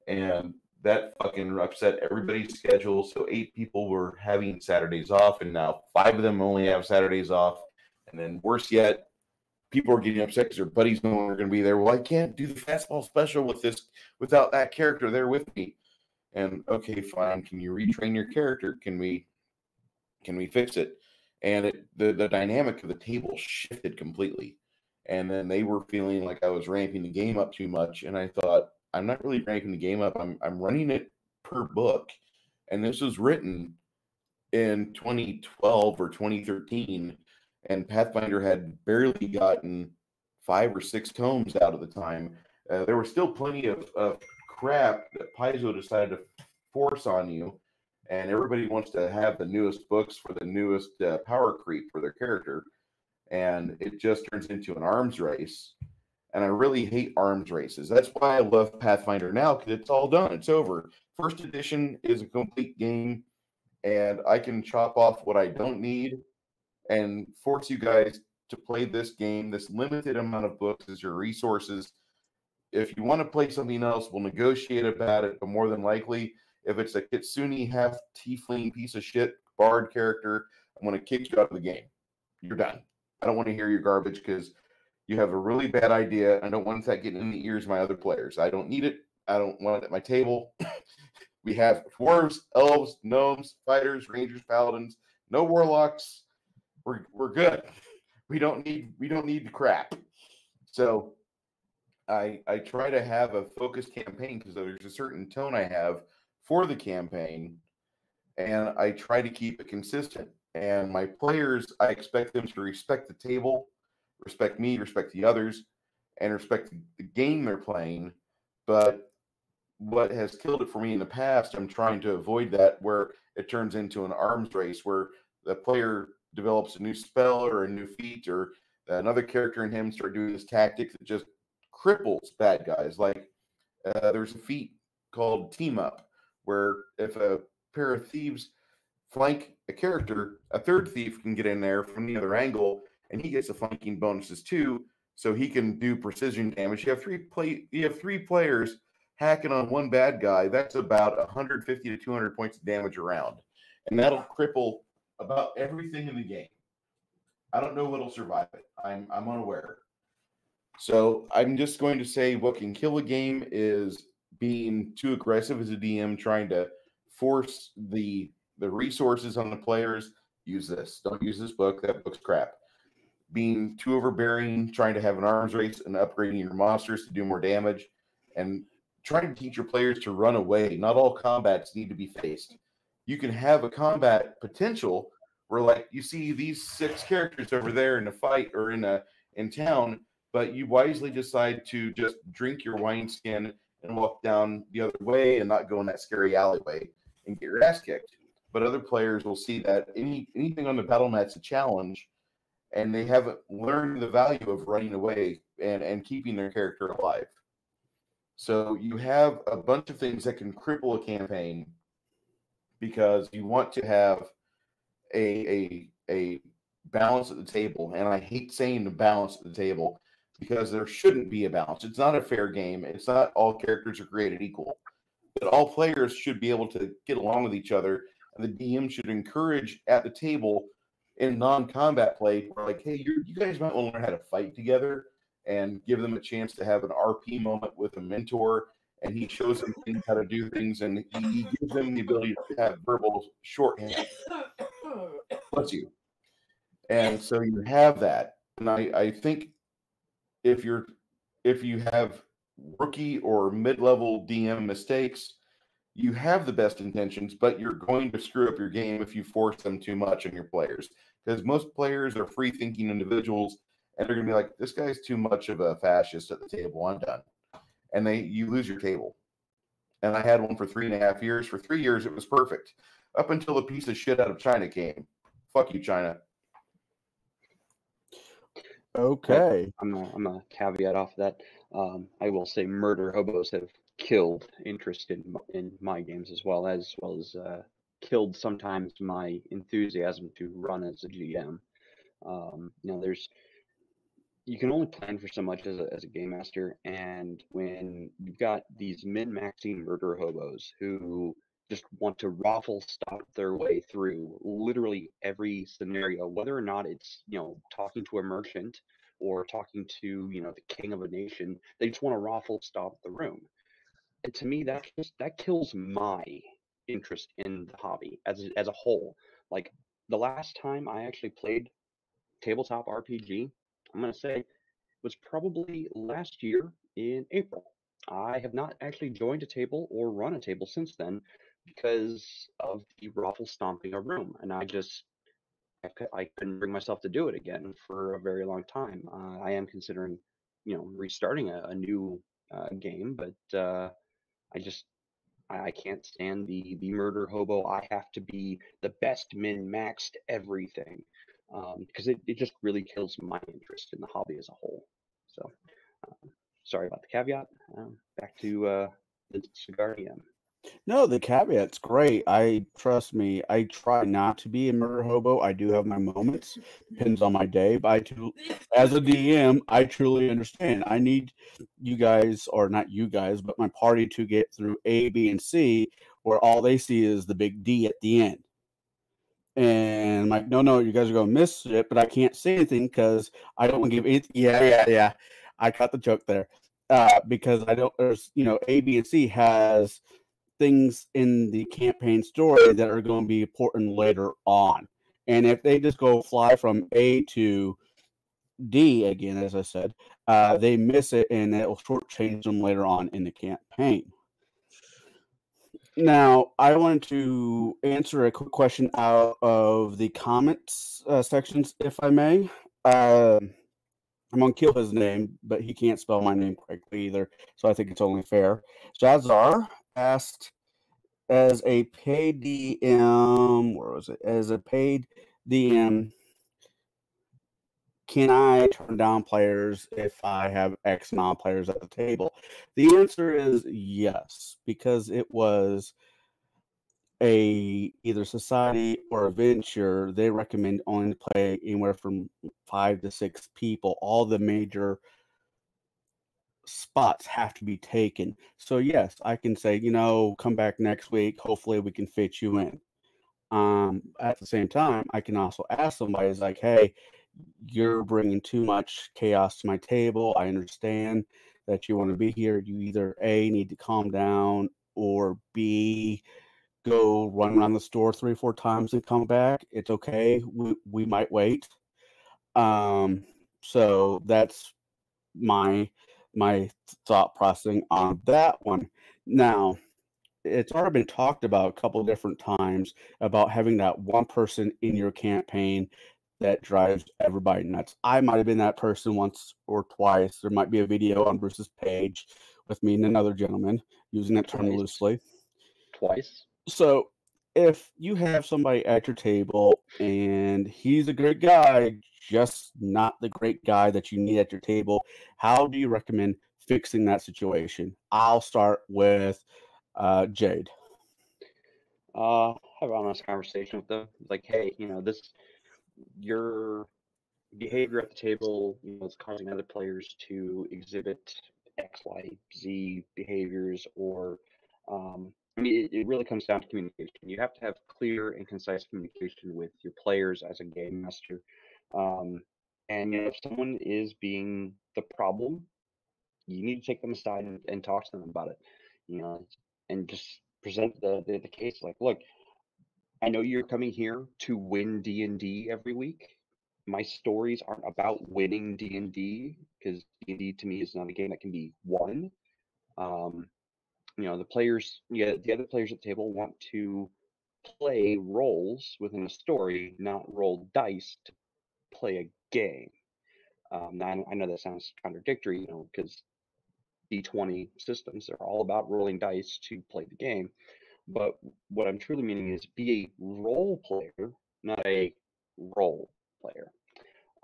A: and that fucking upset everybody's schedule. So 8 people were having Saturdays off, and now 5 of them only have Saturdays off. And then worse yet, people are getting upset because their buddies no longer going to be there. Well, I can't do the fastball special with this without that character there with me. And okay, fine. Can you retrain your character? Can we fix it? And the dynamic of the table shifted completely. And then they were feeling like I was ramping the game up too much. And I thought, I'm not really ramping the game up. I'm running it per book. And this was written in 2012 or 2013. And Pathfinder had barely gotten 5 or 6 tomes out at the time. There was still plenty of crap that Paizo decided to force on you. And everybody wants to have the newest books for the newest power creep for their character. And it just turns into an arms race. And I really hate arms races. That's why I love Pathfinder now, because it's all done. It's over. First edition is a complete game, and I can chop off what I don't need and force you guys to play this game, this limited amount of books as your resources. If you want to play something else, we'll negotiate about it, but more than likely, if it's a Kitsune half tiefling piece of shit bard character, I'm going to kick you out of the game. You're done. I don't want to hear your garbage because you have a really bad idea. I don't want that getting in the ears of my other players. I don't need it. I don't want it at my table. We have dwarves, elves, gnomes, fighters, rangers, paladins, no warlocks. We're good. We don't need the crap. So I try to have a focused campaign because there's a certain tone I have for the campaign, and I try to keep it consistent. And my players, I expect them to respect the table, respect me, respect the others, and respect the game they're playing. But what has killed it for me in the past, I'm trying to avoid that, where it turns into an arms race where the player develops a new spell or a new feat, or another character in him start doing this tactic that just cripples bad guys. Like there's a feat called Team Up, where if a pair of thieves flank a character, a third thief can get in there from the other angle, and he gets the flanking bonuses too, so he can do precision damage. You have three players hacking on one bad guy. That's about 150 to 200 points of damage around, and that'll cripple about everything in the game. I don't know what'll survive it. I'm unaware. So I'm just going to say what can kill a game is being too aggressive as a DM, trying to force the resources on the players. Use this. Don't use this book. That book's crap. Being too overbearing, trying to have an arms race and upgrading your monsters to do more damage, and trying to teach your players to run away. Not all combats need to be faced. You can have a combat potential where, like, you see these 6 characters over there in a fight or in town, but you wisely decide to just drink your wineskin and walk down the other way and not go in that scary alleyway and get your ass kicked. But other players will see that anything on the battle mat's a challenge, and they haven't learned the value of running away and keeping their character alive. So you have a bunch of things that can cripple a campaign because you want to have a balance at the table. And I hate saying the balance at the table because there shouldn't be a balance. It's not a fair game. It's not all characters are created equal. But all players should be able to get along with each other. And the DM should encourage at the table in non-combat play, where like, hey, you guys might want to learn how to fight together, and give them a chance to have an RP moment with a mentor, and he shows them things how to do things, and he gives them the ability to have verbal shorthand. Bless you. And so you have that. And I think if you have rookie or mid-level DM mistakes, you have the best intentions, but you're going to screw up your game if you force them too much on your players. Because most players are free-thinking individuals, and they're going to be like, this guy's too much of a fascist at the table. I'm done. And you lose your table. And I had one for 3.5 years. For 3 years, it was perfect. Up until the piece of shit out of China came. Fuck you, China.
B: Okay.
E: I'm a caveat off that. I will say murder hobos have killed interest in my games as well as killed sometimes my enthusiasm to run as a GM. You can only plan for so much as a game master, and when you've got these min-maxing murder hobos who just want to raffle stop their way through literally every scenario, whether or not it's talking to a merchant or talking to the king of a nation, they just want to raffle stop the room. And to me, that kills my interest in the hobby as a whole. Like the last time I actually played tabletop RPG, I'm gonna say was probably last year in April. I have not actually joined a table or run a table since then because of the raffle stomping a room, and I couldn't bring myself to do it again for a very long time. I am considering, restarting a new game, but I can't stand the murder hobo. I have to be the best min-maxed everything, because it just really kills my interest in the hobby as a whole. So, sorry about the caveat. Back to the cigar DM.
B: No, the caveat's great. Trust me, I try not to be a murder hobo. I do have my moments. Depends on my day. But as a DM, I truly understand. I need you guys, or not you guys, but my party to get through A, B, and C, where all they see is the big D at the end. And I'm like, no, you guys are going to miss it, but I can't say anything because I don't want to give anything. Yeah. I caught the joke there. Because I don't, there's, A, B, and C has things in the campaign story that are going to be important later on. And if they just go fly from A to D, again, as I said, they miss it and it will shortchange them later on in the campaign. Now, I wanted to answer a quick question out of the comments sections, if I may. I'm going to kill his name, but he can't spell my name correctly either, so I think it's only fair. Jazar asked, as a paid DM, where was it? As a paid DM, can I turn down players if I have X amount of players at the table? The answer is yes, because it was either society or a venture. They recommend only play anywhere from 5 to 6 people. All the major spots have to be taken. So yes, I can say, come back next week. Hopefully we can fit you in. At the same time, I can also ask somebody, is like, hey, you're bringing too much chaos to my table. I understand that you want to be here. You either A, need to calm down, or B, go run around the store 3 or 4 times and come back. It's okay. We might wait. So that's my thought processing on that one. Now, it's already been talked about a couple of different times about having that one person in your campaign that drives everybody nuts. I might have been that person once or twice. There might be a video on Bruce's page with me and another gentleman, using that term loosely.
E: Twice.
B: So if you have somebody at your table and he's a great guy, just not the great guy that you need at your table, how do you recommend fixing that situation? I'll start with Jaide.
E: Have an honest conversation with them. Like, hey, your behavior at the table, is causing other players to exhibit X, Y, Z behaviors, or it really comes down to communication. You have to have clear and concise communication with your players as a game master. And if someone is being the problem, you need to take them aside and talk to them about it. And just present the case. Like, look, I know you're coming here to win D&D every week. My stories aren't about winning D&D, because D&D to me is not a game that can be won. The other players at the table want to play roles within a story, not roll dice to play a game. Now, I know that sounds contradictory, because D20 systems are all about rolling dice to play the game. But what I'm truly meaning is be a role player, not a role player.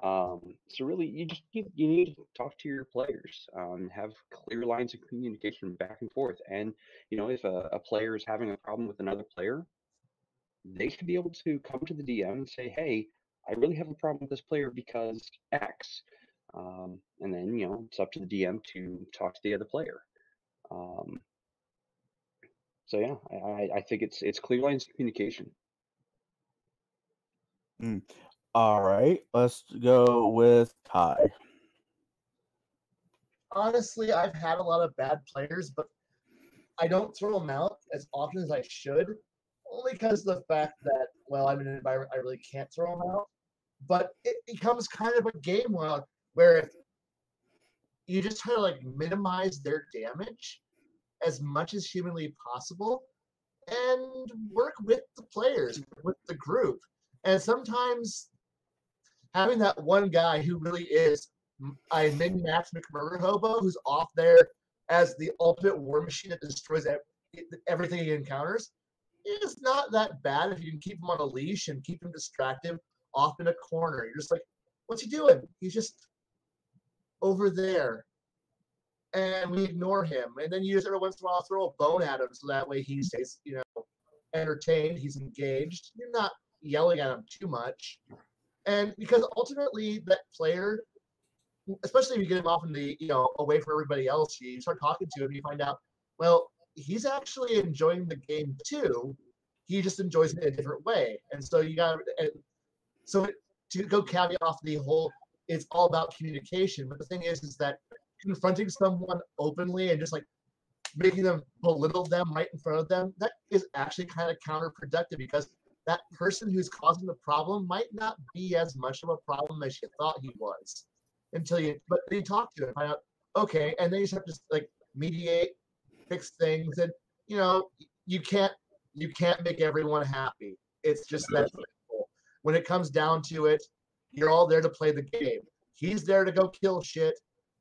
E: So really, you need to talk to your players, have clear lines of communication back and forth. And if a player is having a problem with another player, they should be able to come to the DM and say, "Hey, I really have a problem with this player because X." And then it's up to the DM to talk to the other player. So yeah, I think it's clear lines of communication.
B: All right, let's go with Kai.
C: Honestly, I've had a lot of bad players, but I don't throw them out as often as I should, only because of the fact that, well, I'm in an environment I really can't throw them out. But it becomes kind of a game where if you just try to minimize their damage as much as humanly possible and work with the players, with the group. And sometimes having that one guy who really is a min-max McMurder hobo who's off there as the ultimate war machine that destroys everything he encounters is not that bad if you can keep him on a leash and keep him distracted off in a corner. You're just like, what's he doing? He's just over there. And we ignore him. And then you just every once in a while throw a bone at him so that way he stays, entertained, he's engaged. You're not yelling at him too much. And because ultimately that player, especially if you get him off in the, away from everybody else, you start talking to him, you find out, well, he's actually enjoying the game too. He just enjoys it in a different way. And so to go caveat off the whole, it's all about communication. But the thing is that confronting someone openly and just making them belittle them right in front of them, that is actually kind of counterproductive, because that person who's causing the problem might not be as much of a problem as you thought he was. but then you talk to him, find out, okay, and then you start to like mediate, fix things, and you can't make everyone happy. It's just that simple. When it comes down to it, you're all there to play the game. He's there to go kill shit,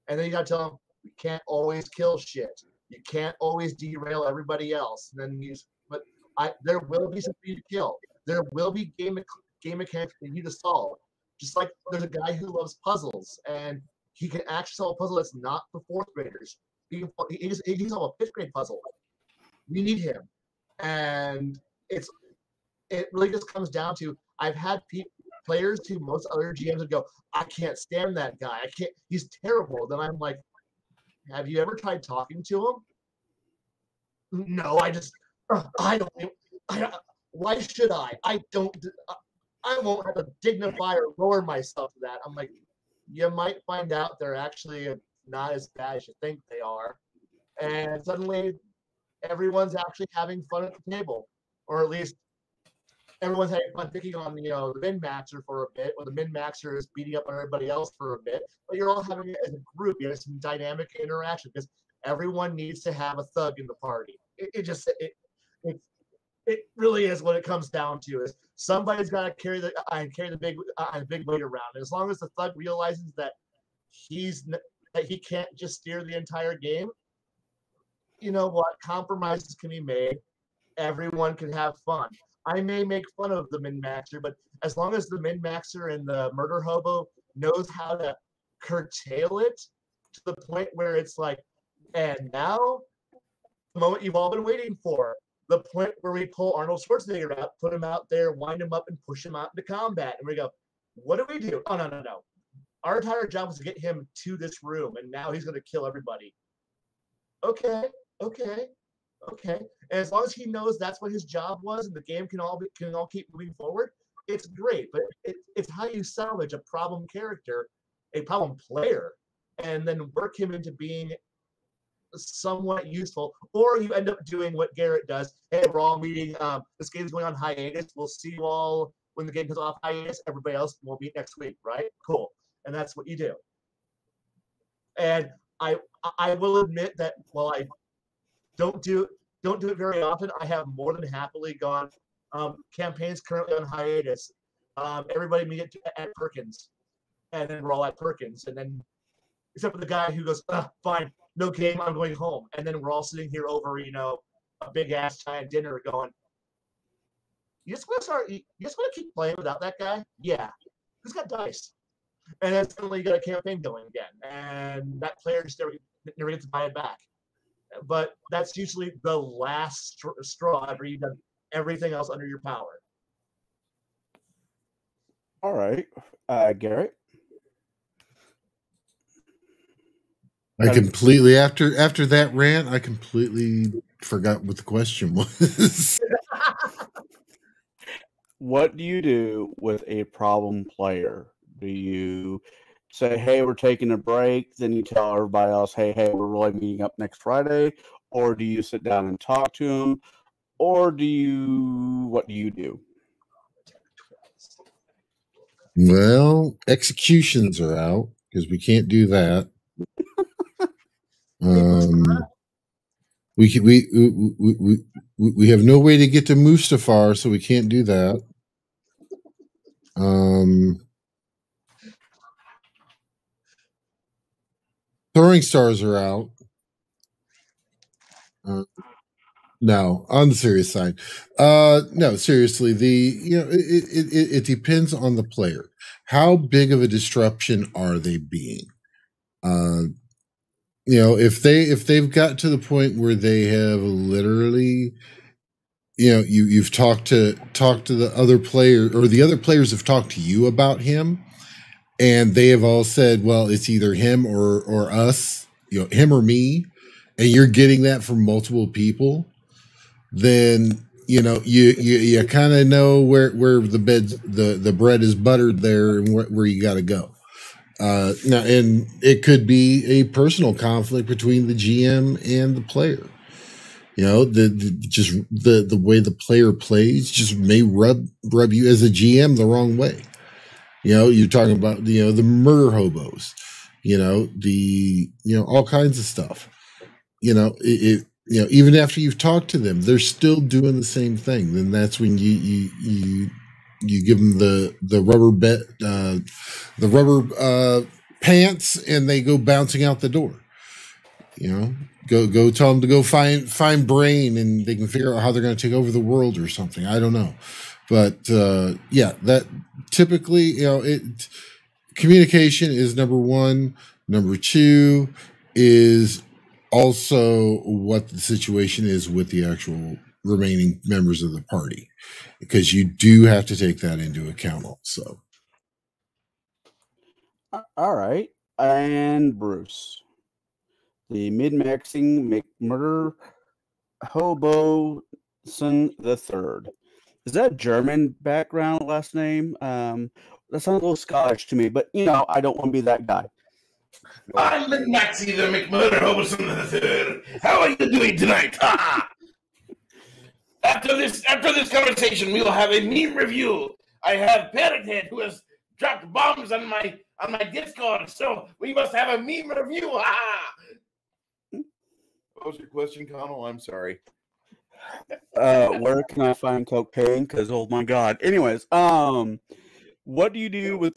C: and then you gotta tell him you can't always kill shit. You can't always derail everybody else. And then there will be something to kill. There will be game mechanics for you to solve. Just like there's a guy who loves puzzles, and he can actually solve a puzzle that's not for fourth graders. He can solve a fifth grade puzzle. We need him, and it really just comes down to I've had players who most other GMs would go, I can't stand that guy. I can't. He's terrible. Then I'm like, have you ever tried talking to him? No, I don't. Why should I? I won't have to dignify or lower myself to that. I'm like, you might find out they're actually not as bad as you think they are. And suddenly everyone's actually having fun at the table. Or at least everyone's having fun picking on, the min-maxer for a bit, or the min-maxer is beating up on everybody else for a bit. But you're all having it as a group. You have some dynamic interaction because everyone needs to have a thug in the party. It really is what it comes down to. Is somebody's got to carry the big weight around. And as long as the thug realizes that he can't just steer the entire game, you know what? Compromises can be made. Everyone can have fun. I may make fun of the min-maxer, but as long as the min-maxer and the murder hobo knows how to curtail it to the point where it's like, and now the moment you've all been waiting for, the point where we pull Arnold Schwarzenegger out, put him out there, wind him up, and push him out into combat. And we go, what do we do? Oh, no. Our entire job was to get him to this room, and now he's going to kill everybody. Okay. And as long as he knows that's what his job was, and the game can all keep moving forward, it's great. But it's how you salvage a problem character, a problem player, and then work him into being somewhat useful. Or you end up doing what Garrett does. Hey, we're all meeting. This game's going on hiatus. We'll see you all when the game comes off hiatus. Everybody else will meet next week, right? Cool. And that's what you do. And I will admit that while I don't do it very often, I have more than happily gone. Campaigns currently on hiatus. Everybody meet at Perkins, and then we're all at Perkins, and then except for the guy who goes, fine, no game, I'm going home, and then we're all sitting here over a big ass giant dinner, going, you just want to keep playing without that guy? Yeah, who's got dice? And then suddenly you got a campaign going again, and that player just never gets to buy it back. But that's usually the last straw after you've done everything else under your power.
B: All right. Garrett?
D: I completely, after that rant, I completely forgot what the question was.
B: What do you do with a problem player? Do you say, hey, we're taking a break, then you tell everybody else, hey, we're really meeting up next Friday? Or do you sit down and talk to them? Or what do you do?
D: Well, executions are out because we can't do that. We have no way to get to Mustafar, so we can't do that. Throwing stars are out. No, on the serious side. No, seriously, it depends on the player. How big of a disruption are they being? If they've got to the point where they have literally, you've talked to the other player, or the other players have talked to you about him, and they have all said, well, it's either him or us, him or me, and you're getting that from multiple people, then you kind of know where the bread is buttered there, and where you got to go. Now, and it could be a personal conflict between the GM and the player. The way the player plays just may rub you as a GM the wrong way. You're talking about the murder hobos. all kinds of stuff. Even after you've talked to them, they're still doing the same thing. Then that's when you give them the rubber pants, and they go bouncing out the door. Go tell them to go find Brain, and they can figure out how they're going to take over the world or something. I don't know, but that typically, communication is number one. Number two is also what the situation is with the actual remaining members of the party, because you do have to take that into account also.
B: All right. And Bruce, the mid-maxing McMurder Hoboson the Third. Is that German background last name? That sounds a little Scottish to me, but I don't want to be that guy.
A: I'm the Nazi, the McMurder Hoboson III. How are you doing tonight? After this conversation, we will have a meme review. I have Parrothead, who has dropped bombs on my Discord, so we must have a meme review. What was your question, Conall? I'm sorry.
B: Where can I find cocaine? Because oh my god. Anyways, what do you do with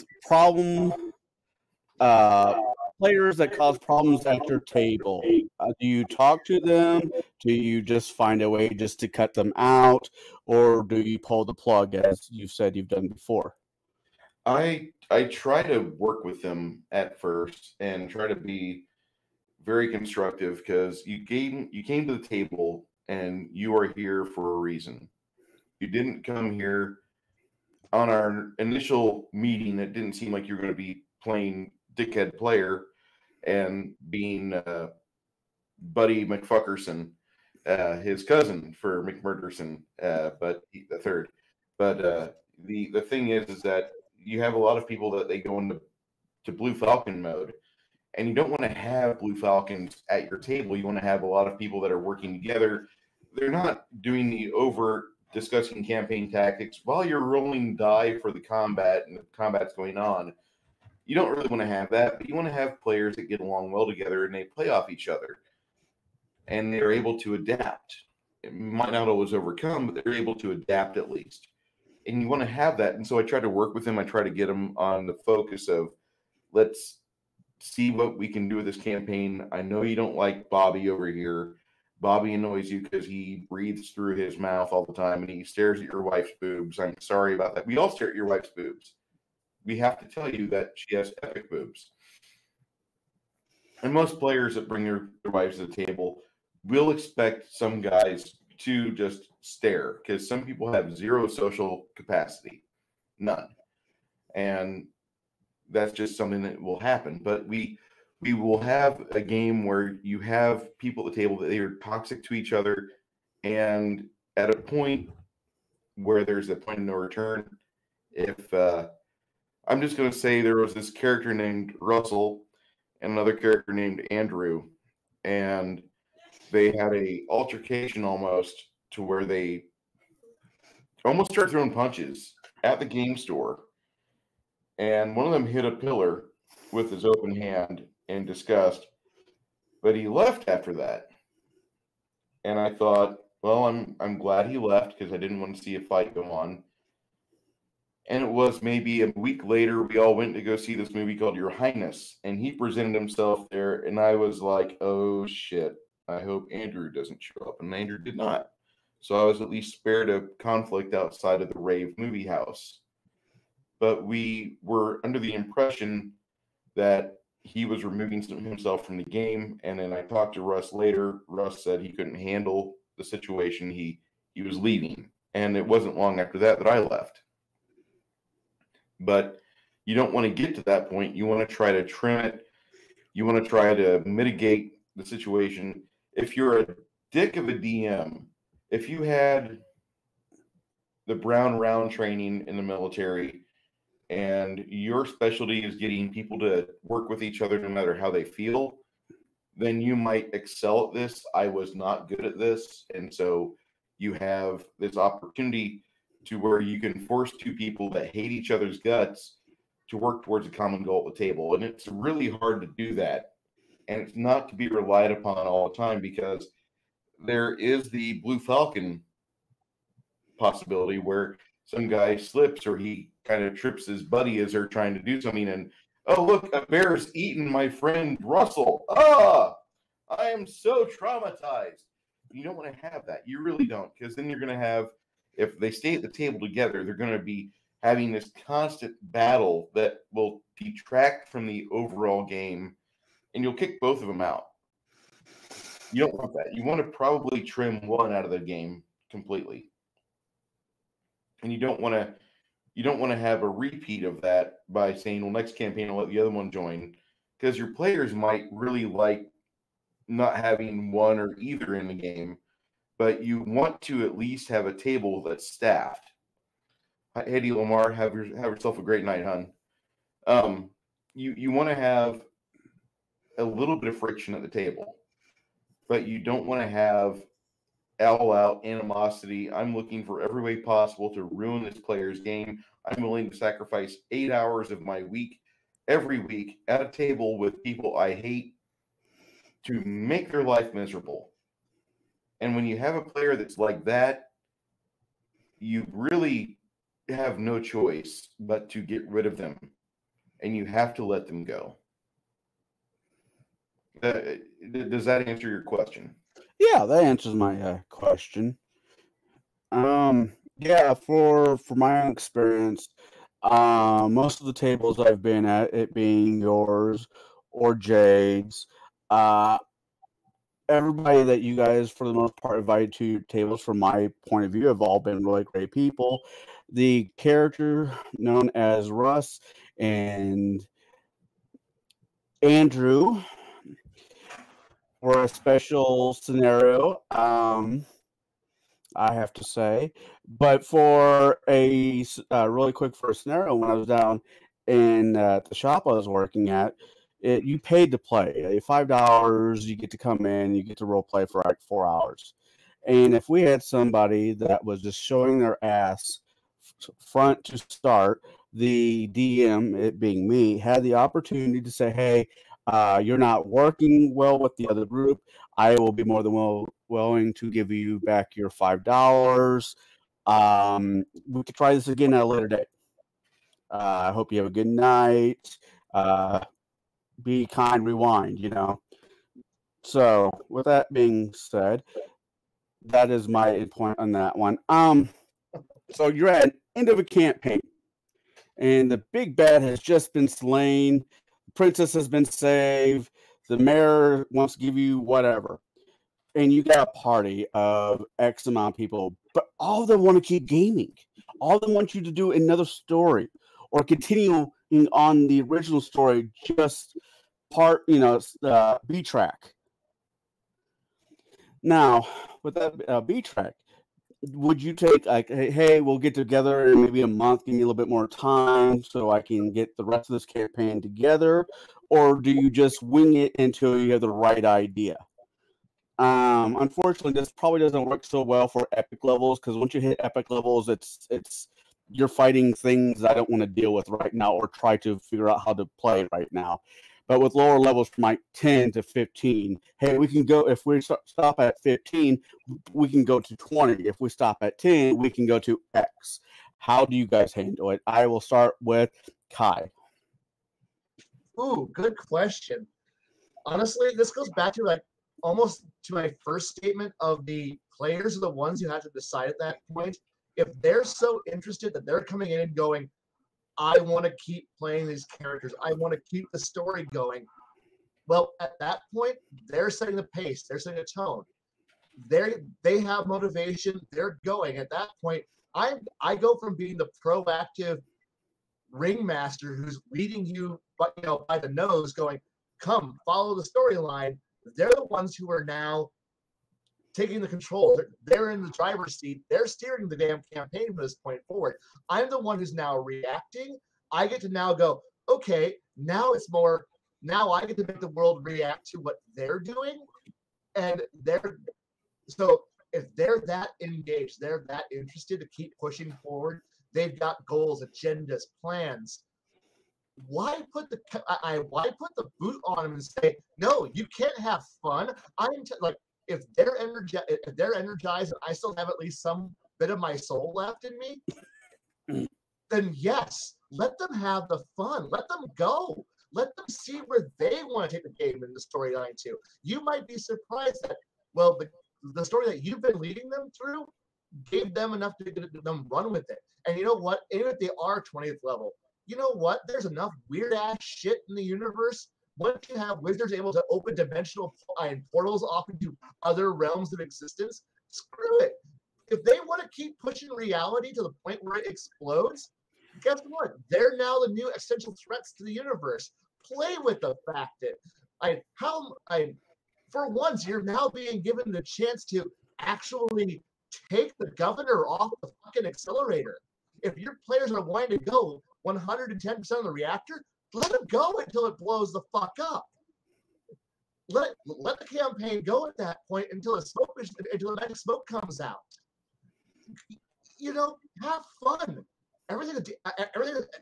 B: players that cause problems at your table? Do you talk to them? Do you just find a way just to cut them out, or do you pull the plug as you've said you've done before?
A: I try to work with them at first and try to be very constructive, because you came to the table and you are here for a reason. You didn't come here on our initial meeting. It didn't seem like you were going to be playing dickhead player and being Buddy McFuckerson, his cousin for McMurderson, but the third. But the thing is that you have a lot of people that they go into Blue Falcon mode, and you don't want to have Blue Falcons at your table. You want to have a lot of people that are working together. They're not doing the overt discussing campaign tactics while you're rolling die for the combat and the combat's going on. You don't really want to have that, but you want to have players that get along well together and they play off each other. And they're able to adapt. It might not always overcome, but they're able to adapt at least. And you want to have that. And so I try to work with them. I try to get them on the focus of, let's see what we can do with this campaign. I know you don't like Bobby over here. Bobby annoys you because he breathes through his mouth all the time and he stares at your wife's boobs. I'm sorry about that. We all stare at your wife's boobs. We have to tell you that she has epic boobs. And most players that bring their wives to the table will expect some guys to just stare, because some people have zero social capacity. None. And that's just something that will happen. But we will have a game where you have people at the table that they are toxic to each other, and at a point where there's a point of no return, if I'm just going to say there was this character named Russell and another character named Andrew, and they had a altercation almost to where they almost started throwing punches at the game store. And one of them hit a pillar with his open hand in disgust, but he left after that. And I thought, well, I'm glad he left, because I didn't want to see a fight go on. And it was maybe a week later, we all went to go see this movie called Your Highness, and he presented himself there, and I was like, oh shit, I hope Andrew doesn't show up. And Andrew did not. So I was at least spared a conflict outside of the rave movie house. But we were under the impression that he was removing himself from the game. And then I talked to Russ later. Russ said he couldn't handle the situation. He was leaving. And it wasn't long after that I left. But you don't want to get to that point. You want to try to trim it. You want to try to mitigate the situation. If you're a dick of a DM, if you had the brown round training in the military and your specialty is getting people to work with each other no matter how they feel, then you might excel at this. I was not good at this. And so you have this opportunity to where you can force two people that hate each other's guts to work towards a common goal at the table. And it's really hard to do that. And it's not to be relied upon all the time, because there is the Blue Falcon possibility where some guy slips or he kind of trips his buddy as they're trying to do something. And, oh, look, a bear's eaten my friend Russell. Ah, I am so traumatized. You don't want to have that. You really don't, because then you're going to have, if they stay at the table together, they're going to be having this constant battle that will detract from the overall game, and you'll kick both of them out. You don't want that. You want to probably trim one out of the game completely. And you don't want to have a repeat of that by saying, well, next campaign I'll let the other one join, because your players might really like not having one or either in the game, but you want to at least have a table that's staffed. Hey, Lamar, have yourself a great night, hon. You want to have a little bit of friction at the table, but you don't want to have all-out animosity. I'm looking for every way possible to ruin this player's game. I'm willing to sacrifice 8 hours of my week every week at a table with people I hate to make their life miserable. And when you have a player that's like that, you really have no choice but to get rid of them, and you have to let them go. Does that answer your question?
B: Yeah, that answers my question. Yeah, for my own experience, most of the tables I've been at, it being yours or Jaide's, everybody that you guys, for the most part, invited to tables, from my point of view, have all been really great people. The character known as Russ and Andrew were a special scenario, I have to say. But for a really quick for a scenario, when I was down in the shop I was working at, you paid to play. $5, you get to come in, you get to role play for like 4 hours. And if we had somebody that was just showing their ass front to start, the DM, it being me, had the opportunity to say, hey, you're not working well with the other group. I will be more than willing to give you back your $5. We could try this again at a later date. I hope you have a good night. Be kind, rewind, you know. So, with that being said, that is my point on that one. So you're at an end of a campaign, and the big bad has just been slain. The princess has been saved. The mayor wants to give you whatever, and you got a party of X amount of people, but all of them want to keep gaming. All of them want you to do another story or continue on the original story, just B track. Now, with that B track, would you take like, hey, we'll get together in maybe a month, give me a little bit more time so I can get the rest of this campaign together, or do you just wing it until you have the right idea? Unfortunately, this probably doesn't work so well for epic levels, because once you hit epic levels, it's you're fighting things I don't want to deal with right now or try to figure out how to play right now. But with lower levels from like 10 to 15, hey, we can go, if we stop at 15, we can go to 20. If we stop at 10, we can go to X. How do you guys handle it? I will start with Kai.
C: Ooh, good question. Honestly, this goes back to like almost to my first statement of the players are the ones who have to decide at that point. If they're so interested that they're coming in and going, I want to keep playing these characters, I want to keep the story going. Well, at that point, they're setting the pace, they're setting a tone. They have motivation, they're going. At that point, I go from being the proactive ringmaster who's leading you by the nose, going, come, follow the storyline. They're the ones who are now taking the control. They're in the driver's seat. They're steering the damn campaign from this point forward. I'm the one who's now reacting. I get to now go, okay, now I get to make the world react to what they're doing. And so if they're that engaged, they're that interested to keep pushing forward, they've got goals, agendas, plans. why put the boot on them and say, no, you can't have fun? Like, if they're energized and I still have at least some bit of my soul left in me, then yes, let them have the fun. Let them go. Let them see where they want to take the game in the storyline to. You might be surprised that, well, the story that you've been leading them through gave them enough to get them run with it. And you know what? Even if they are 20th level, you know what? There's enough weird ass shit in the universe. Once you have wizards able to open dimensional portals off into other realms of existence, screw it. If they want to keep pushing reality to the point where it explodes, guess what? They're now the new existential threats to the universe. Play with the fact that for once, you're now being given the chance to actually take the governor off the fucking accelerator. If your players are wanting to go 110% of the reactor, let them go until it blows the fuck up. Let the campaign go at that point until the next smoke comes out. You know, have fun. Everything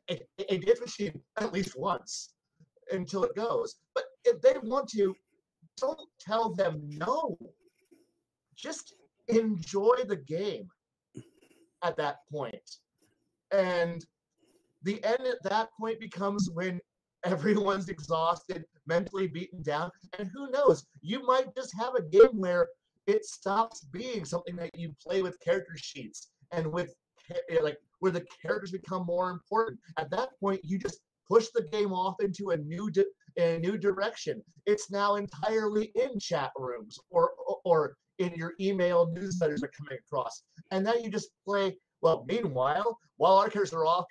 C: a dance machine at least once until it goes. But if they want to, don't tell them no. Just enjoy the game at that point. And the end at that point becomes when everyone's exhausted, mentally beaten down, and who knows, you might just have a game where it stops being something that you play with character sheets and with where the characters become more important. At that point, you just push the game off into a new direction. It's now entirely in chat rooms or in your email newsletters are coming across, and now you just play. Well, meanwhile, while our characters are off,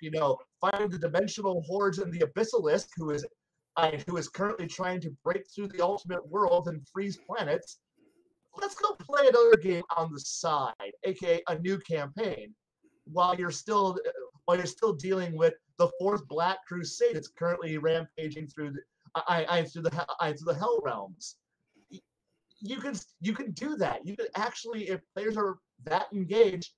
C: fighting the dimensional hordes and the Abyssalisk, who is currently trying to break through the ultimate world and freeze planets. Let's go play another game on the side, aka a new campaign, while you're still dealing with the fourth Black Crusade that's currently rampaging through the Hell Realms. You can do that. You can actually, if players are that engaged,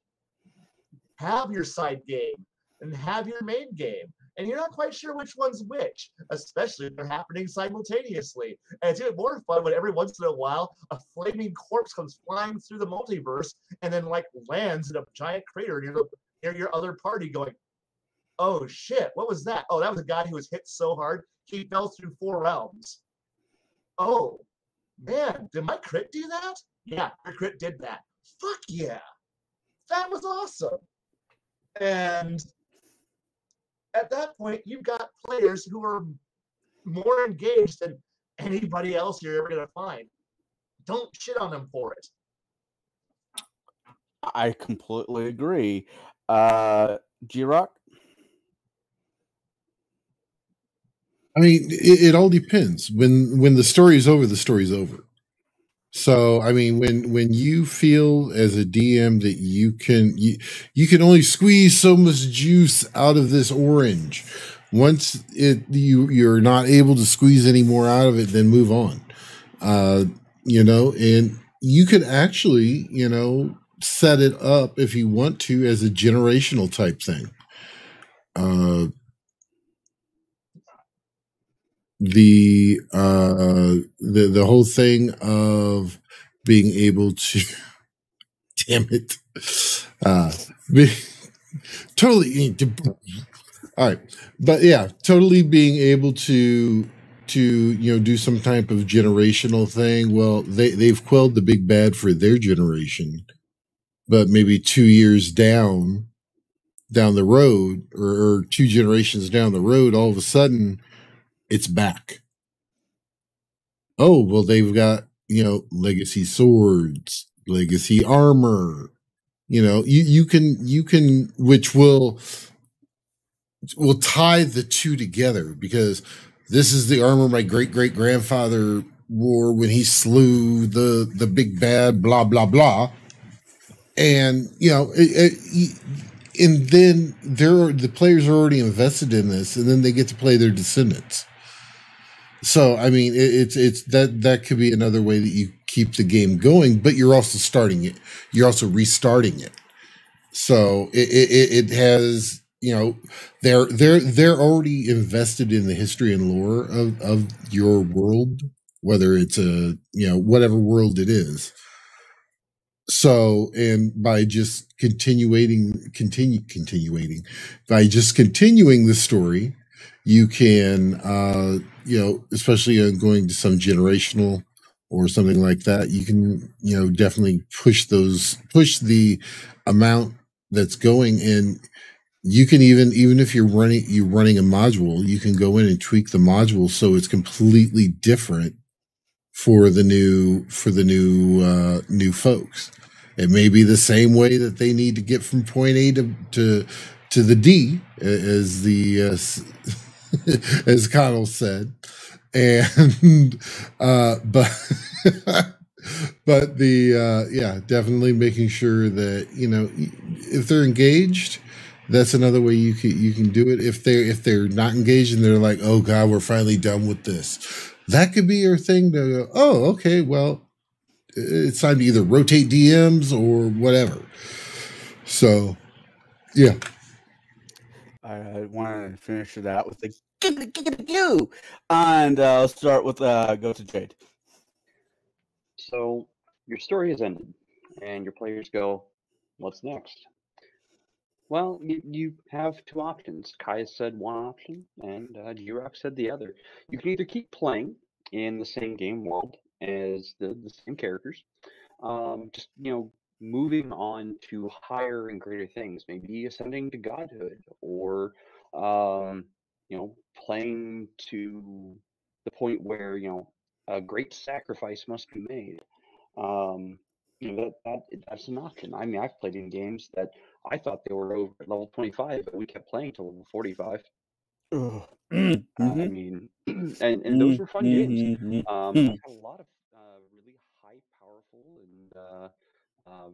C: have your side game and have your main game. And you're not quite sure which one's which, especially if they're happening simultaneously. And it's even more fun when every once in a while a flaming corpse comes flying through the multiverse and then lands in a giant crater near your other party going, oh shit, what was that? Oh, that was a guy who was hit so hard he fell through 4 realms. Oh man, did my crit do that? Yeah, your crit did that. Fuck yeah. That was awesome. And at that point, you've got players who are more engaged than anybody else you're ever going to find. Don't shit on them for it.
B: I completely agree. G-Rock?
D: I mean, it all depends. When the story is over, the story's over. So, I mean, when you feel as a DM that you can only squeeze so much juice out of this orange, once you're not able to squeeze any more out of it, then move on. And you could actually, set it up if you want to as a generational type thing. The whole thing of being able to damn it totally all right, but yeah, totally being able to do some type of generational thing. Well, they've quelled the big bad for their generation, but maybe 2 years down the road or 2 generations down the road, all of a sudden it's back. Oh, well, they've got, legacy swords, legacy armor, you can, which will tie the two together, because this is the armor my great-great-grandfather wore when he slew the big bad, blah, blah, blah. And, and then the players are already invested in this, and then they get to play their descendants. So, I mean, it's that could be another way that you keep the game going, but you're also restarting it. So it has you know, they're already invested in the history and lore of your world, whether it's a, whatever world it is. So, and by just continuing by just continuing the story, you can, especially going to some generational or something like that, you can, definitely push the amount that's going in. You can even if you're running a module, you can go in and tweak the module so it's completely different for the new folks. It may be the same way that they need to get from point A to the D, as the as Conall said, and but but the definitely making sure that if they're engaged, that's another way you can do it. If they're not engaged and they're like, oh god, we're finally done with this, that could be your thing to go, oh, okay, well, it's time to either rotate DMs or whatever. So, yeah.
B: I wanted to finish it out with the you, and I'll start with go to Jade.
E: So your story has ended, and your players go, "What's next?" Well, you have two options. Kai said one option, and G-Rock said the other. You can either keep playing in the same game world as the same characters, just moving on to higher and greater things, maybe ascending to godhood, or um, playing to the point where a great sacrifice must be made. Um, that's an option. I mean, I've played in games that I thought they were over at level 25, but we kept playing till level 45. I mean, and those were fun games. I've had a lot of really high, powerful, and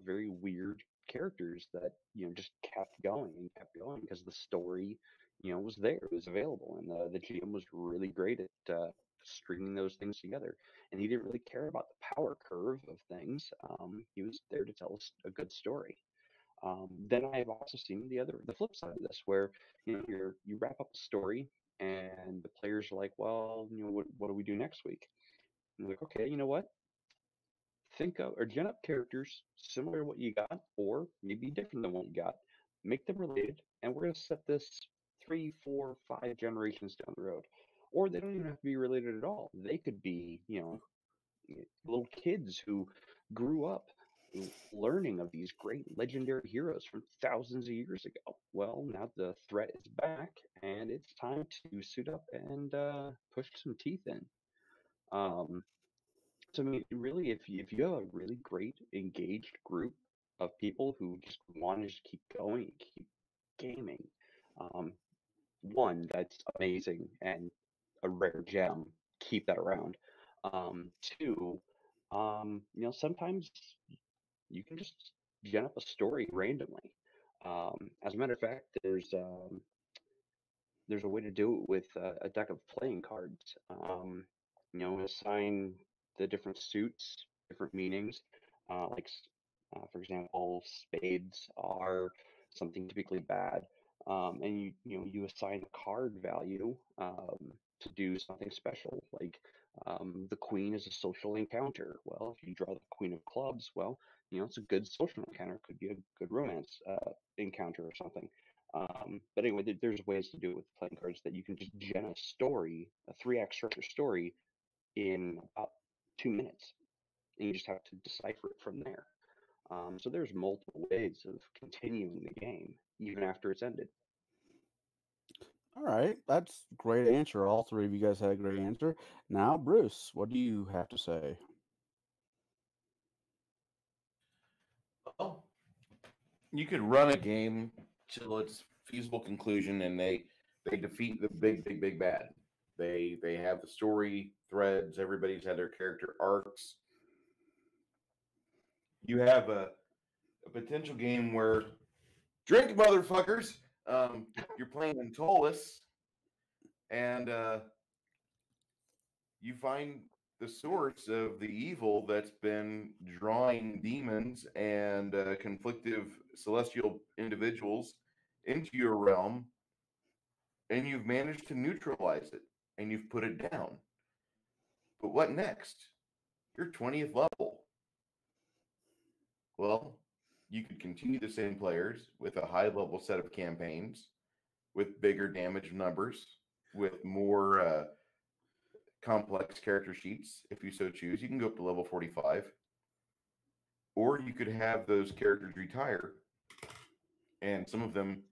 E: very weird characters that just kept going and kept going because the story was there, it was available, and the GM was really great at stringing those things together. And he didn't really care about the power curve of things. He was there to tell us a good story. Then I have also seen the flip side of this, where you wrap up a story and the players are like, well, what do we do next week? And you're like, okay, you know what? Think of or gen up characters similar to what you got, or maybe different than what you got. Make them related, and we're gonna set this 3, 4, 5 generations down the road. Or they don't even have to be related at all. They could be, little kids who grew up learning of these great legendary heroes from thousands of years ago. Well, now the threat is back, and it's time to suit up and push some teeth in. Um, so, I mean, really, if you have a really great engaged group of people who just want to just keep going, keep gaming, um, one, that's amazing and a rare gem. Keep that around. Two, sometimes you can just gen up a story randomly. As a matter of fact, there's a way to do it with a deck of playing cards. Assign the different suits different meanings. For example, spades are something typically bad, and you assign a card value to do something special. Like the queen is a social encounter. Well, if you draw the queen of clubs, well, it's a good social encounter. Could be a good romance encounter or something. But anyway, there's ways to do it with playing cards that you can just gen a story, a 3 act structure story, in about 2 minutes, and you just have to decipher it from there. So there's multiple ways of continuing the game even after it's ended.
B: All right, that's a great answer. All three of you guys had a great answer. Now, Bruce, what do you have to say?
A: Well, you could run a game till its feasible conclusion, and they defeat the big bad. They have the story threads. Everybody's had their character arcs. You have a potential game where drink motherfuckers. You're playing in Tolus, and you find the source of the evil that's been drawing demons and conflictive celestial individuals into your realm, and you've managed to neutralize it, and you've put it down. But what next? You're 20th level. Well, you could continue the same players with a high level set of campaigns, with bigger damage numbers, with more complex character sheets, if you so choose. You can go up to level 45. Or you could have those characters retire, and some of them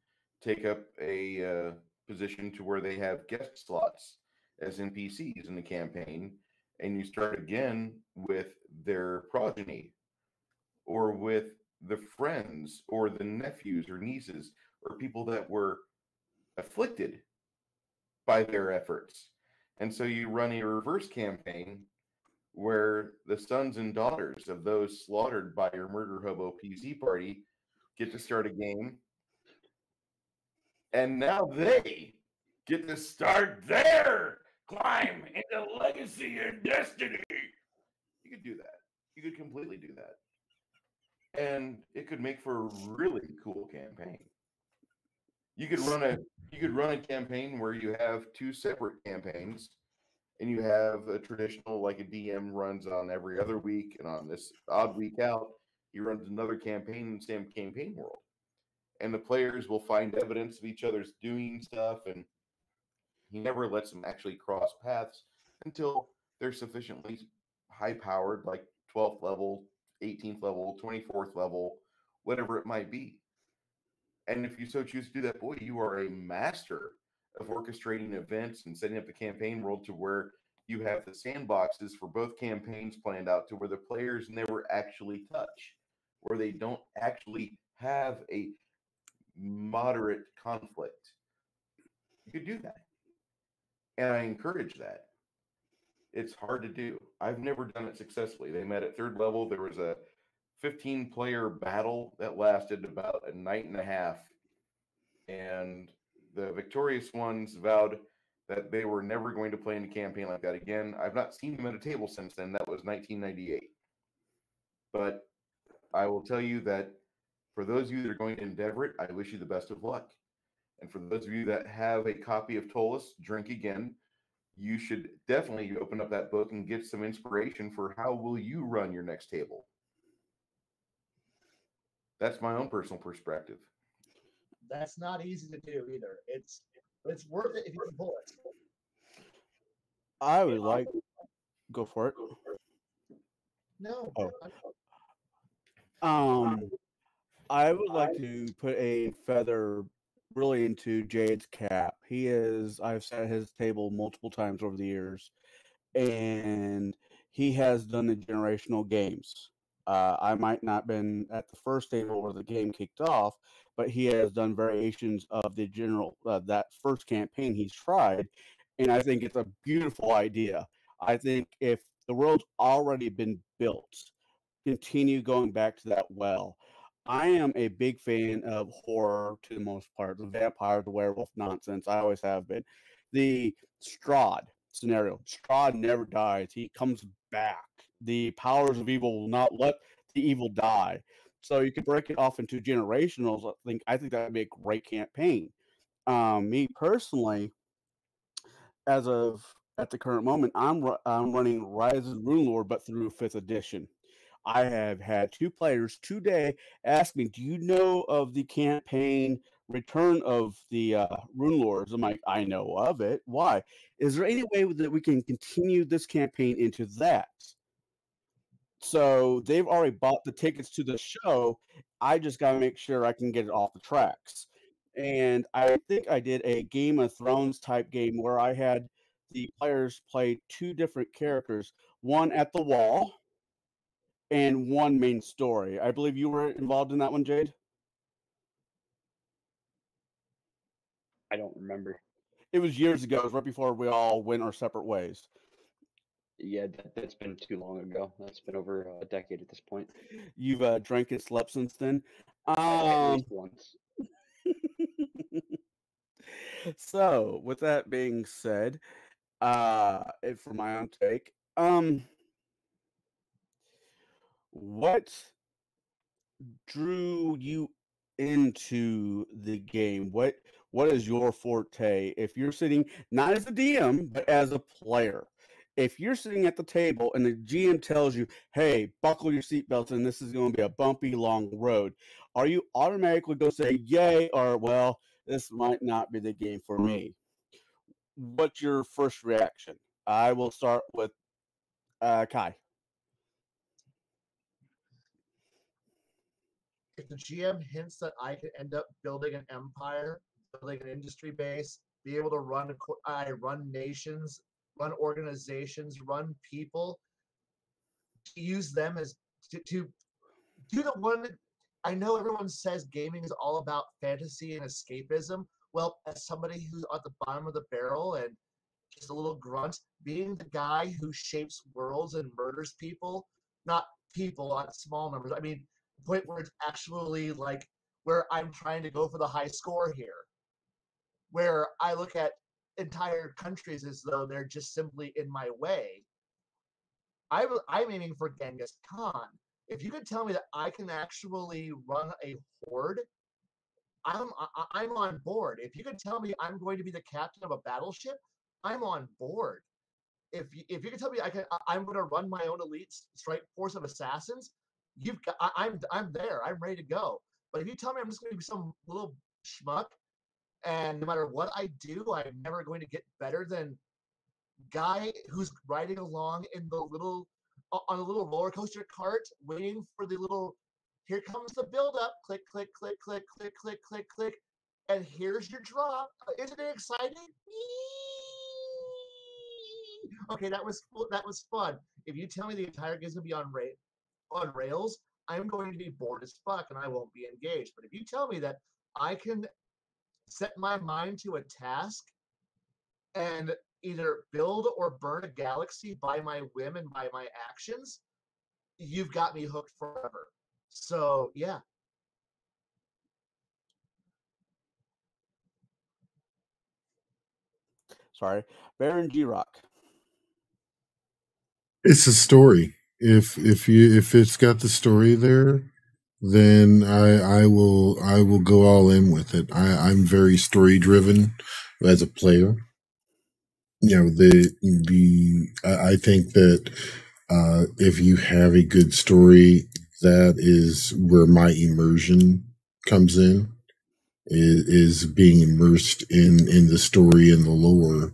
A: take up a position to where they have guest slots as NPCs in the campaign, and you start again with their progeny, or with the friends, or the nephews or nieces, or people that were afflicted by their efforts. And so you run a reverse campaign where the sons and daughters of those slaughtered by your murder hobo PC party get to start a game. And now they get to start their climb into legacy and destiny. You could do that. You could completely do that. And it could make for a really cool campaign. You could run a campaign where you have two separate campaigns, and you have a traditional, like a DM runs on every other week, and on this odd week out, he runs another campaign in the same campaign world. And the players will find evidence of each other's doing stuff, and he never lets them actually cross paths until they're sufficiently high powered, like 12th level, 18th level, 24th level, whatever it might be. And if you so choose to do that, boy, you are a master of orchestrating events and setting up the campaign world to where you have the sandboxes for both campaigns planned out to where the players never actually touch, where they don't actually have a moderate conflict. You could do that. And I encourage that. It's hard to do. I've never done it successfully. They met at 3rd level. There was a 15-player battle that lasted about a night and a half. And the victorious ones vowed that they were never going to play in a campaign like that again. I've not seen them at a table since then. That was 1998. But I will tell you that for those of you that are going to endeavor it, I wish you the best of luck. And for those of you that have a copy of Tolus, Drink Again, you should definitely open up that book and get some inspiration for how will you run your next table. That's my own personal perspective.
C: That's not easy to do either. It's worth it if you can pull it.
B: I would like go for it.
C: No.
B: I would like to put a feather really into Jaide's cap. I've sat at his table multiple times over the years, and he has done the generational games. I might not have been at the first table where the game kicked off, but he has done variations of the that first campaign he's tried, and I think it's a beautiful idea. I think if the world's already been built, continue going back to that well. I am a big fan of horror to the most part. The vampire, the werewolf nonsense. I always have been. The Strahd scenario. Strahd never dies. He comes back. The powers of evil will not let the evil die. So you can break it off into generationals. I think that would be a great campaign. Me personally, at the current moment, I'm running Rise of the Rune Lord, but through 5th edition. I have had 2 players today ask me, "Do you know of the campaign Return of the Rune Lords?" I'm like, "I know of it. Why? Is there any way that we can continue this campaign into that?" So they've already bought the tickets to the show. I just got to make sure I can get it off the tracks. And I think I did a Game of Thrones type game where I had the players play 2 different characters, one at the wall and one main story. I believe you were involved in that one, Jaide?
E: I don't remember.
B: It was years ago. It was right before we all went our separate ways.
E: Yeah, that's been too long ago. That's been over a decade at this point.
B: You've drank and slept since then?
E: At least once.
B: So, with that being said, for my own take, what drew you into the game? What is your forte? If you're sitting not as a DM but as a player, if you're sitting at the table and the GM tells you, "Hey, buckle your seatbelts, and this is going to be a bumpy, long road," are you automatically going to say, "Yay," or "Well, this might not be the game for me"? What's your first reaction? I will start with Kai.
C: If the GM hints that I could end up building an empire, building an industry base, be able to run nations, run organizations, run people, to use them as to do the one. I know everyone says gaming is all about fantasy and escapism. Well, as somebody who's at the bottom of the barrel and just a little grunt, being the guy who shapes worlds and murders people, not people on small numbers. I mean, the point where it's actually like where I'm trying to go for the high score here, where I look at entire countries as though they're just simply in my way. I'm aiming for Genghis Khan. If you could tell me that I can actually run a horde, I'm on board. If you could tell me I'm going to be the captain of a battleship, I'm on board. If you can tell me I'm going to run my own elite strike force of assassins, I'm there. I'm ready to go. But if you tell me I'm just going to be some little schmuck, and no matter what I do, I'm never going to get better than guy who's riding along in the little on a little roller coaster cart, waiting for the little. Here comes the build up. Click, click, click, click, click, click, click, click, and here's your drop. Isn't it exciting? Okay, that was fun. If you tell me the entire game's gonna be on rails, I'm going to be bored as fuck and I won't be engaged. But if you tell me that I can set my mind to a task and either build or burn a galaxy by my whim and by my actions, you've got me hooked forever. So yeah.
B: Sorry, Baron G Rock.
D: It's a story. If it's got the story there, then I will go all in with it. I'm very story driven as a player. You know, I think that if you have a good story, that is where my immersion comes in. Is being immersed in the story and the lore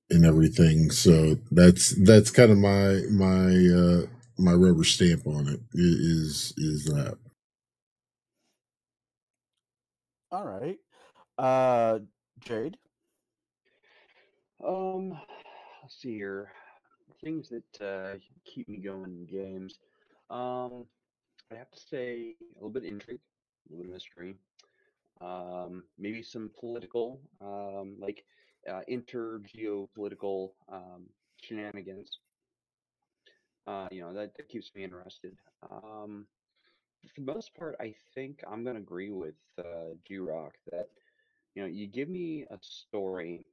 D: and everything. So that's kind of my rubber stamp on it. Is that.
B: All right. Jade.
E: Let's see here. Things that keep me going in games. I have to say a little bit of intrigue, a little bit of mystery, maybe some political, like inter-geopolitical shenanigans. That keeps me interested. For the most part, I think I'm gonna agree with G-Rock that you give me a story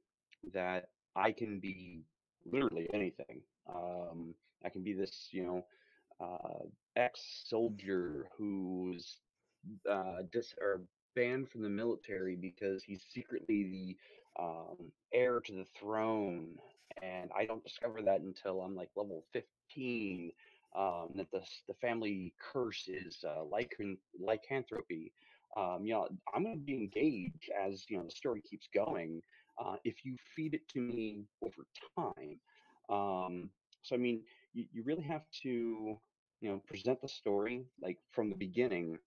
E: that I can be literally anything. I can be this, uh, ex-soldier who's or banned from the military because he's secretly the heir to the throne, and I don't discover that until I'm like level 15. That the family curse is lycanthropy. I'm going to be engaged as the story keeps going. If you feed it to me over time, so I mean, you really have to present the story like from the beginning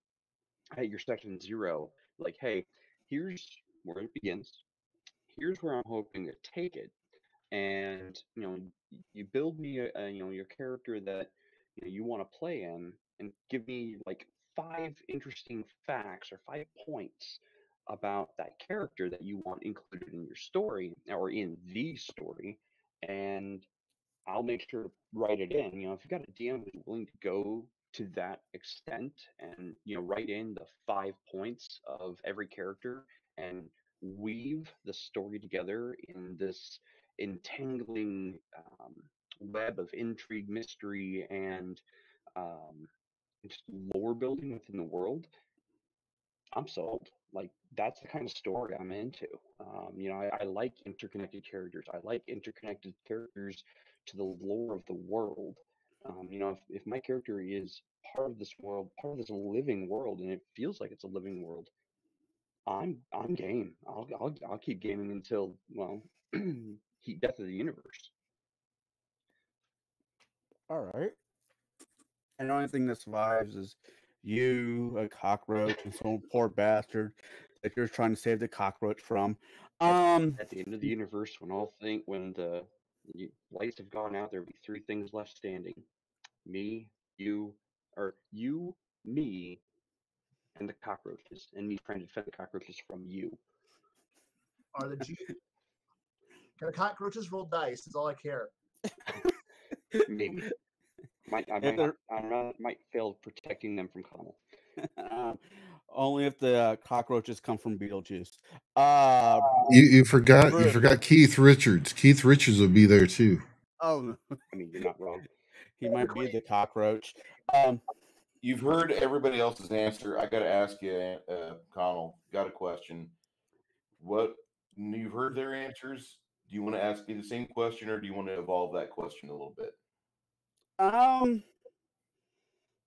E: at your section 0, like, hey, here's where it begins, here's where I'm hoping to take it, and you build me your character that you want to play in, and give me like 5 interesting facts or 5 points about that character that you want included in your story or in the story, and I'll make sure to write it in. If you've got a DM who's willing to go to that extent and write in the 5 points of every character and weave the story together in this entangling web of intrigue, mystery, and um, just lore building within the world, I'm sold. Like that's the kind of story I'm into. I like interconnected characters. I like interconnected characters to the lore of the world. If my character is part of this world, part of this living world, and it feels like it's a living world, I'm game. I'll keep gaming until heat death of the universe.
B: All right. And the only thing that survives is you, a cockroach, and some poor bastard that you're trying to save the cockroach from.
E: At the end of the universe, when the lights have gone out, there'll be three things left standing: me, you, me, and the cockroaches, and me trying to defend the cockroaches from you.
C: Are the Can the cockroaches roll dice? Is all I care.
E: Maybe. I might fail protecting them from Conall.
B: Only if the cockroaches come from Beetlejuice.
D: You forgot Keith Richards. Keith Richards will be there too.
B: Oh,
E: I mean, you're not wrong.
B: He might be the cockroach.
A: You've heard everybody else's answer. I got to ask you, Conall. Got a question. You've heard their answers. Do you want to ask me the same question, or do you want to evolve that question a little bit?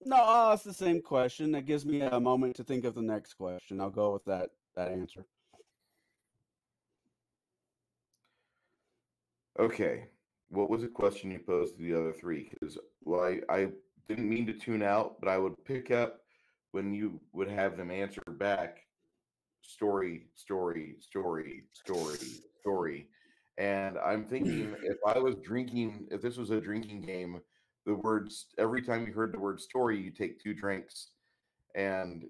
B: No, I'll ask the same question. That gives me a moment to think of the next question. I'll go with that answer.
A: Okay. What was the question you posed to the other three? Because I didn't mean to tune out, but I would pick up when you would have them answer back story, story, story, story, story. And I'm thinking if this was a drinking game, the words, every time you heard the word story, you take 2 drinks, and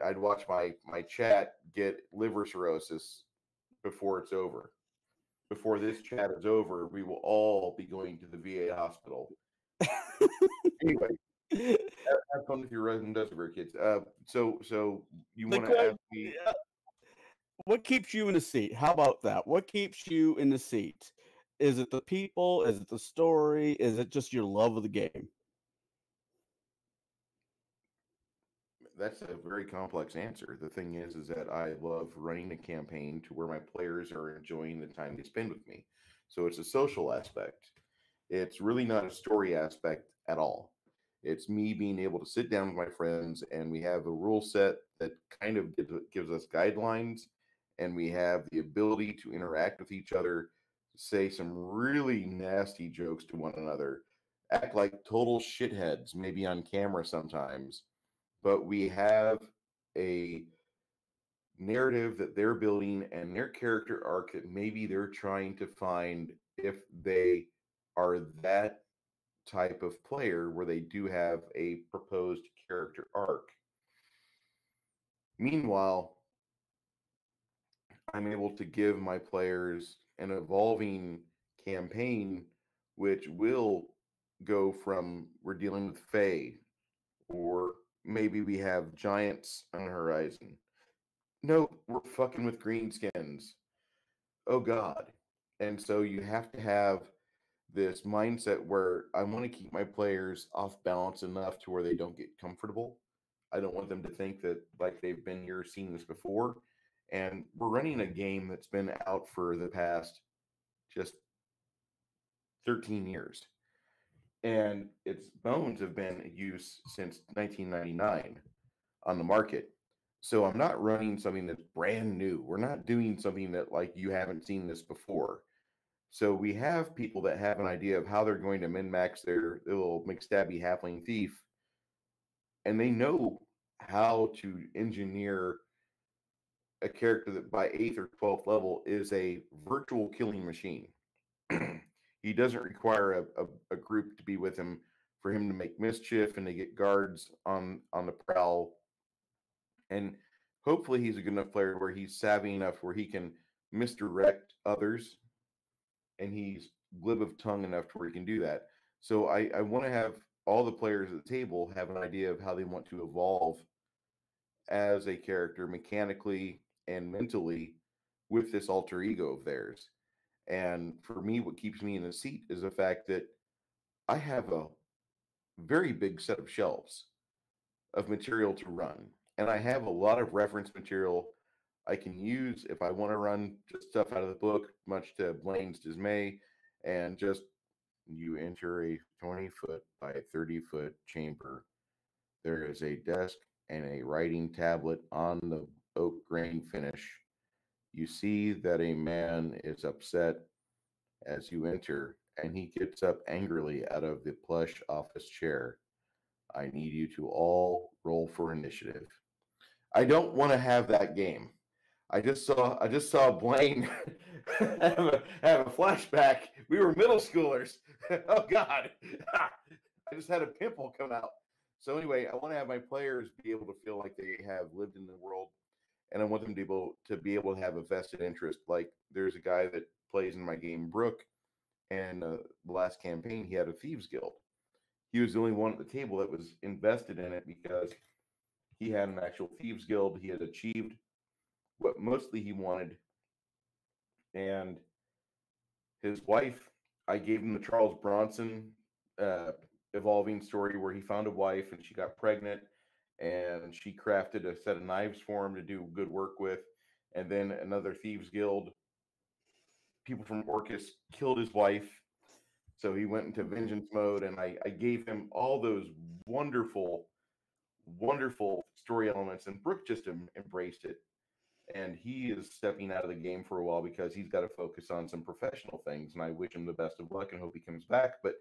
A: I'd watch my chat get liver cirrhosis before it's over. Before this chat is over, we will all be going to the VA hospital. Anyway, have fun with your Resident Evil kids. So you want to ask me?
B: What keeps you in the seat? How about that? What keeps you in the seat? Is it the people? Is it the story? Is it just your love of the game?
A: That's a very complex answer. The thing is that I love running a campaign to where my players are enjoying the time they spend with me. So it's a social aspect. It's really not a story aspect at all. It's me being able to sit down with my friends, and we have a rule set that kind of gives us guidelines, and we have the ability to interact with each other, say some really nasty jokes to one another, act like total shitheads, maybe on camera sometimes, but we have a narrative that they're building and their character arc that maybe they're trying to find if they are that type of player where they do have a proposed character arc. Meanwhile, I'm able to give my players an evolving campaign which will go from we're dealing with Fae, or maybe we have giants on the horizon. Nope, we're fucking with greenskins. Oh God. And so you have to have this mindset where I want to keep my players off balance enough to where they don't get comfortable. I don't want them to think that like they've been here, seen this before. And we're running a game that's been out for the past just 13 years. And its bones have been in use since 1999 on the market. So I'm not running something that's brand new. We're not doing something that like you haven't seen this before. So we have people that have an idea of how they're going to min-max their little McStabby halfling thief, and they know how to engineer a character that by 8th or 12th level is a virtual killing machine. He doesn't require a group to be with him for him to make mischief and to get guards on the prowl. And hopefully he's a good enough player where he's savvy enough where he can misdirect others, and he's glib of tongue enough to where he can do that. So I want to have all the players at the table have an idea of how they want to evolve as a character mechanically and mentally with this alter ego of theirs. And for me, what keeps me in the seat is the fact that I have a very big set of shelves of material to run. and I have a lot of reference material I can use if I want to run just stuff out of the book, much to Blaine's dismay, and just you enter a 20-foot by 30-foot chamber. There is a desk and a writing tablet on the oak grain finish. You see that a man is upset as you enter, and he gets up angrily out of the plush office chair. I need you to all roll for initiative. I don't want to have that game. I just saw Blaine have a flashback. We were middle schoolers. Oh God. I just had a pimple come out. So anyway, I want to have my players be able to feel like they have lived in the world, and I want them to be able to have a vested interest. Like there's a guy that plays in my game, Brooke, and the last campaign he had a thieves guild. He was the only one at the table that was invested in it because he had an actual thieves guild. He had achieved what mostly he wanted, and his wife, I gave him the Charles Bronson evolving story where he found a wife and she got pregnant, and she crafted a set of knives for him to do good work with. And then another thieves guild, people from Orcus, killed his wife, so he went into vengeance mode. And I gave him all those wonderful story elements, and Brooke just embraced it. And he is stepping out of the game for a while because he's got to focus on some professional things. And I wish him the best of luck and hope he comes back. But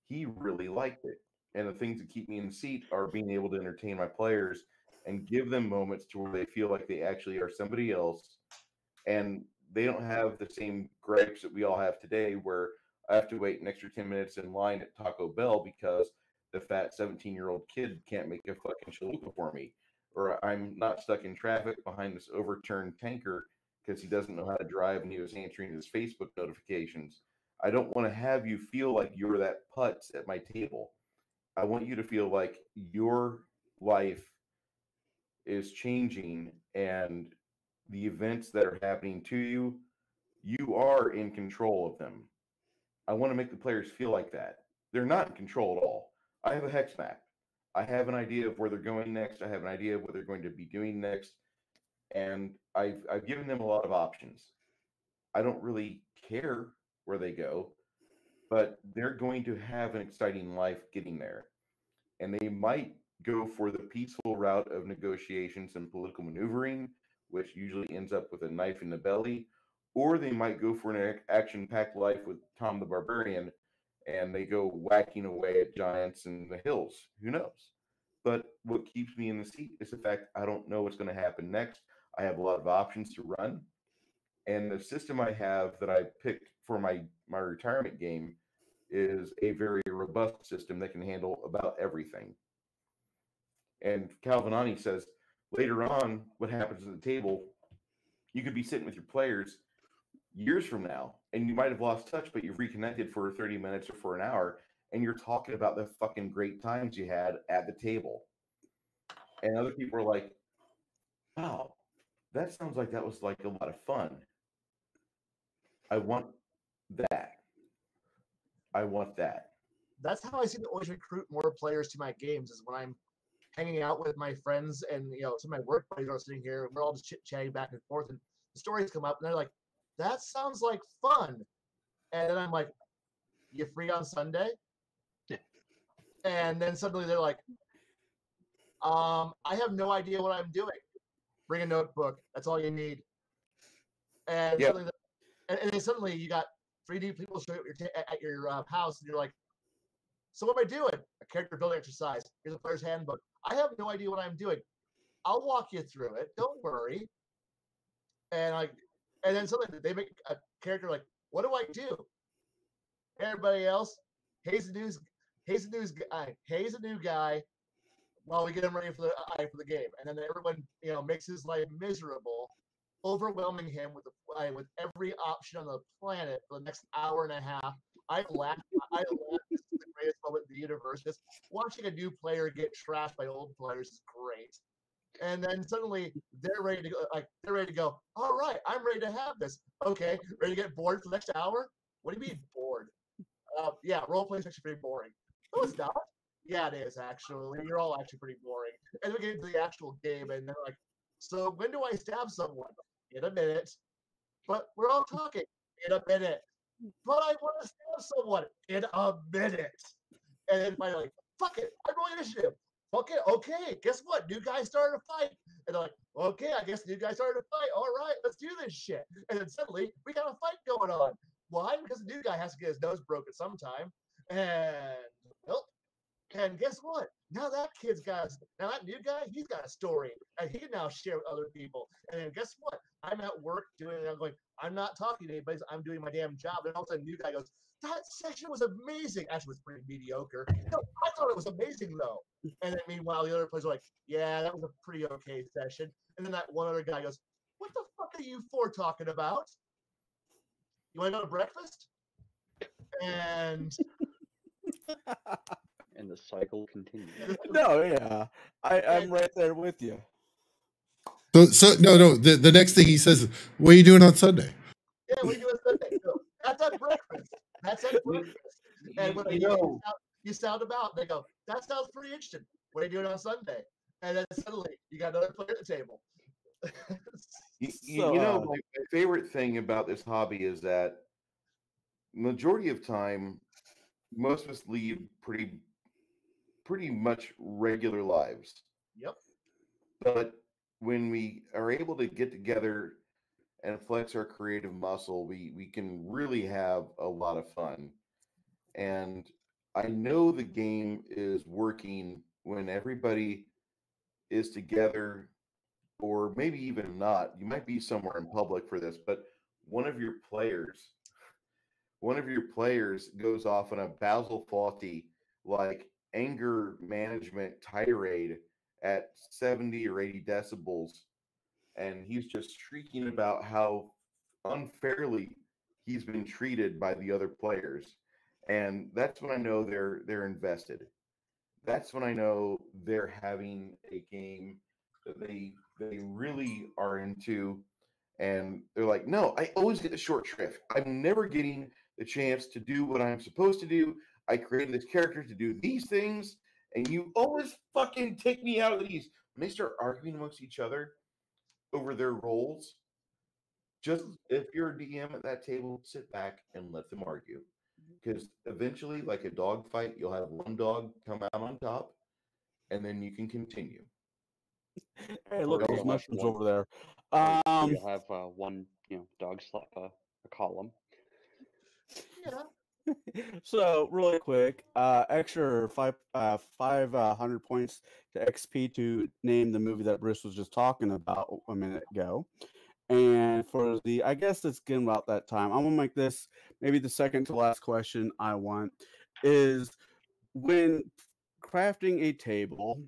A: he really liked it. And the things that keep me in the seat are being able to entertain my players and give them moments to where they feel like they actually are somebody else. And they don't have the same gripes that we all have today, where I have to wait an extra 10 minutes in line at Taco Bell because the fat 17-year-old kid can't make a fucking chalupa for me. Or I'm not stuck in traffic behind this overturned tanker because he doesn't know how to drive and he was answering his Facebook notifications. I don't want to have you feel like you're that putz at my table. I want you to feel like your life is changing, and the events that are happening to you, you are in control of them. I want to make the players feel like that. They're not in control at all. I have a hex map. I have an idea of where they're going next. I have an idea of what they're going to be doing next. And I've given them a lot of options. I don't really care where they go, but they're going to have an exciting life getting there. And they might go for the peaceful route of negotiations and political maneuvering, which usually ends up with a knife in the belly, or they might go for an action-packed life with Tom the Barbarian, and they go whacking away at giants in the hills. Who knows? But what keeps me in the seat is the fact I don't know what's going to happen next. I have a lot of options to run. And the system I have that I picked for my retirement game is a very robust system that can handle about everything. And Calvinani says, later on, what happens at the table, you could be sitting with your players years from now, and you might have lost touch, but you've reconnected for 30 minutes or for an hour, and you're talking about the fucking great times you had at the table. And other people are like, wow, that sounds like that was like a lot of fun. I want that. I want that.
C: That's how I seem to always recruit more players to my games, is when I'm hanging out with my friends and some of my work buddies are sitting here, and we're all just chit-chatting back and forth, and the stories come up, and they're like, that sounds like fun. And then I'm like, you free on Sunday?
E: Yeah.
C: And then suddenly they're like, I have no idea what I'm doing. Bring a notebook. That's all you need. And
A: Yep.
C: suddenly, and then suddenly you got 3D people showing up at your house, and you're like, so what am I doing? A character building exercise. Here's a player's handbook. I have no idea what I'm doing. I'll walk you through it. Don't worry. And then suddenly they make a character like, what do I do? Everybody else, Hayes a new guy while we get him ready for the game. And then everyone, makes his life miserable, overwhelming him with every option on the planet for the next hour and a half. I laughed. This is the greatest moment in the universe. Just watching a new player get trashed by old players is great. And then suddenly they're ready to go. They're ready to go. All right, I'm ready to have this. Okay, ready to get bored for the next hour? What do you mean bored? Yeah, role playing is actually pretty boring. No, it's not. Yeah, it is actually. You're all actually pretty boring. And we get into the actual game, and they're like, "So when do I stab someone?" In a minute. But we're all talking in a minute. But I want to stab someone in a minute. And then finally, like, fuck it, I'm rolling initiative. Fuck it, okay. Guess what? New guy started a fight. And they're like, okay, I guess new guy started a fight. All right, let's do this shit. And then suddenly we got a fight going on. Why? Because the new guy has to get his nose broken sometime. And well, and guess what? Now that new guy, he's got a story, and he can now share with other people. And then guess what? I'm at work doing it. I'm going. I'm not talking to anybody. So I'm doing my damn job. And all of a sudden, new guy goes, "That session was amazing." Actually, it was pretty mediocre. No, I thought it was amazing though. And then meanwhile, the other players are like, "Yeah, that was a pretty okay session." And then that one other guy goes, "What the fuck are you four talking about? You want to go to breakfast?" And
E: And the cycle continues.
B: No, yeah, I'm right there with you.
D: So no. The next thing he says, "What are you doing on Sunday?"
C: Yeah, what are you doing Sunday? No, that's at breakfast. That's at breakfast. And when you sound about, they go, that sounds pretty interesting. What are you doing on Sunday? And then suddenly you got another player at the table.
A: My favorite thing about this hobby is that majority of time, most of us lead pretty much regular lives.
C: Yep.
A: But when we are able to get together and flex our creative muscle, we can really have a lot of fun. And I know the game is working when everybody is together, or maybe even not. You might be somewhere in public for this, but one of your players, one of your players goes off on a Basil Fawlty like anger management tirade at 70 or 80 decibels, and he's just shrieking about how unfairly he's been treated by the other players. And that's when I know they're invested. That's when I know they're having a game that they really are into, and they're like, no, I always get the short shrift. I'm never getting the chance to do what I'm supposed to do. I created this character to do these things, and you always fucking take me out of these. When they start arguing amongst each other over their roles, just if you're a DM at that table, sit back and let them argue. Because eventually, like a dog fight, you'll have one dog come out on top, and then you can continue.
B: Hey, look,
E: Or
B: those
E: you'll have
B: mushrooms
E: one-
B: over there.
E: Or you'll have one, dog slap a column.
C: Yeah.
B: So really quick, extra 500 points to XP to name the movie that Bruce was just talking about a minute ago. And for the, I guess it's getting about that time. I'm gonna make this maybe the second to last question I want is when crafting a table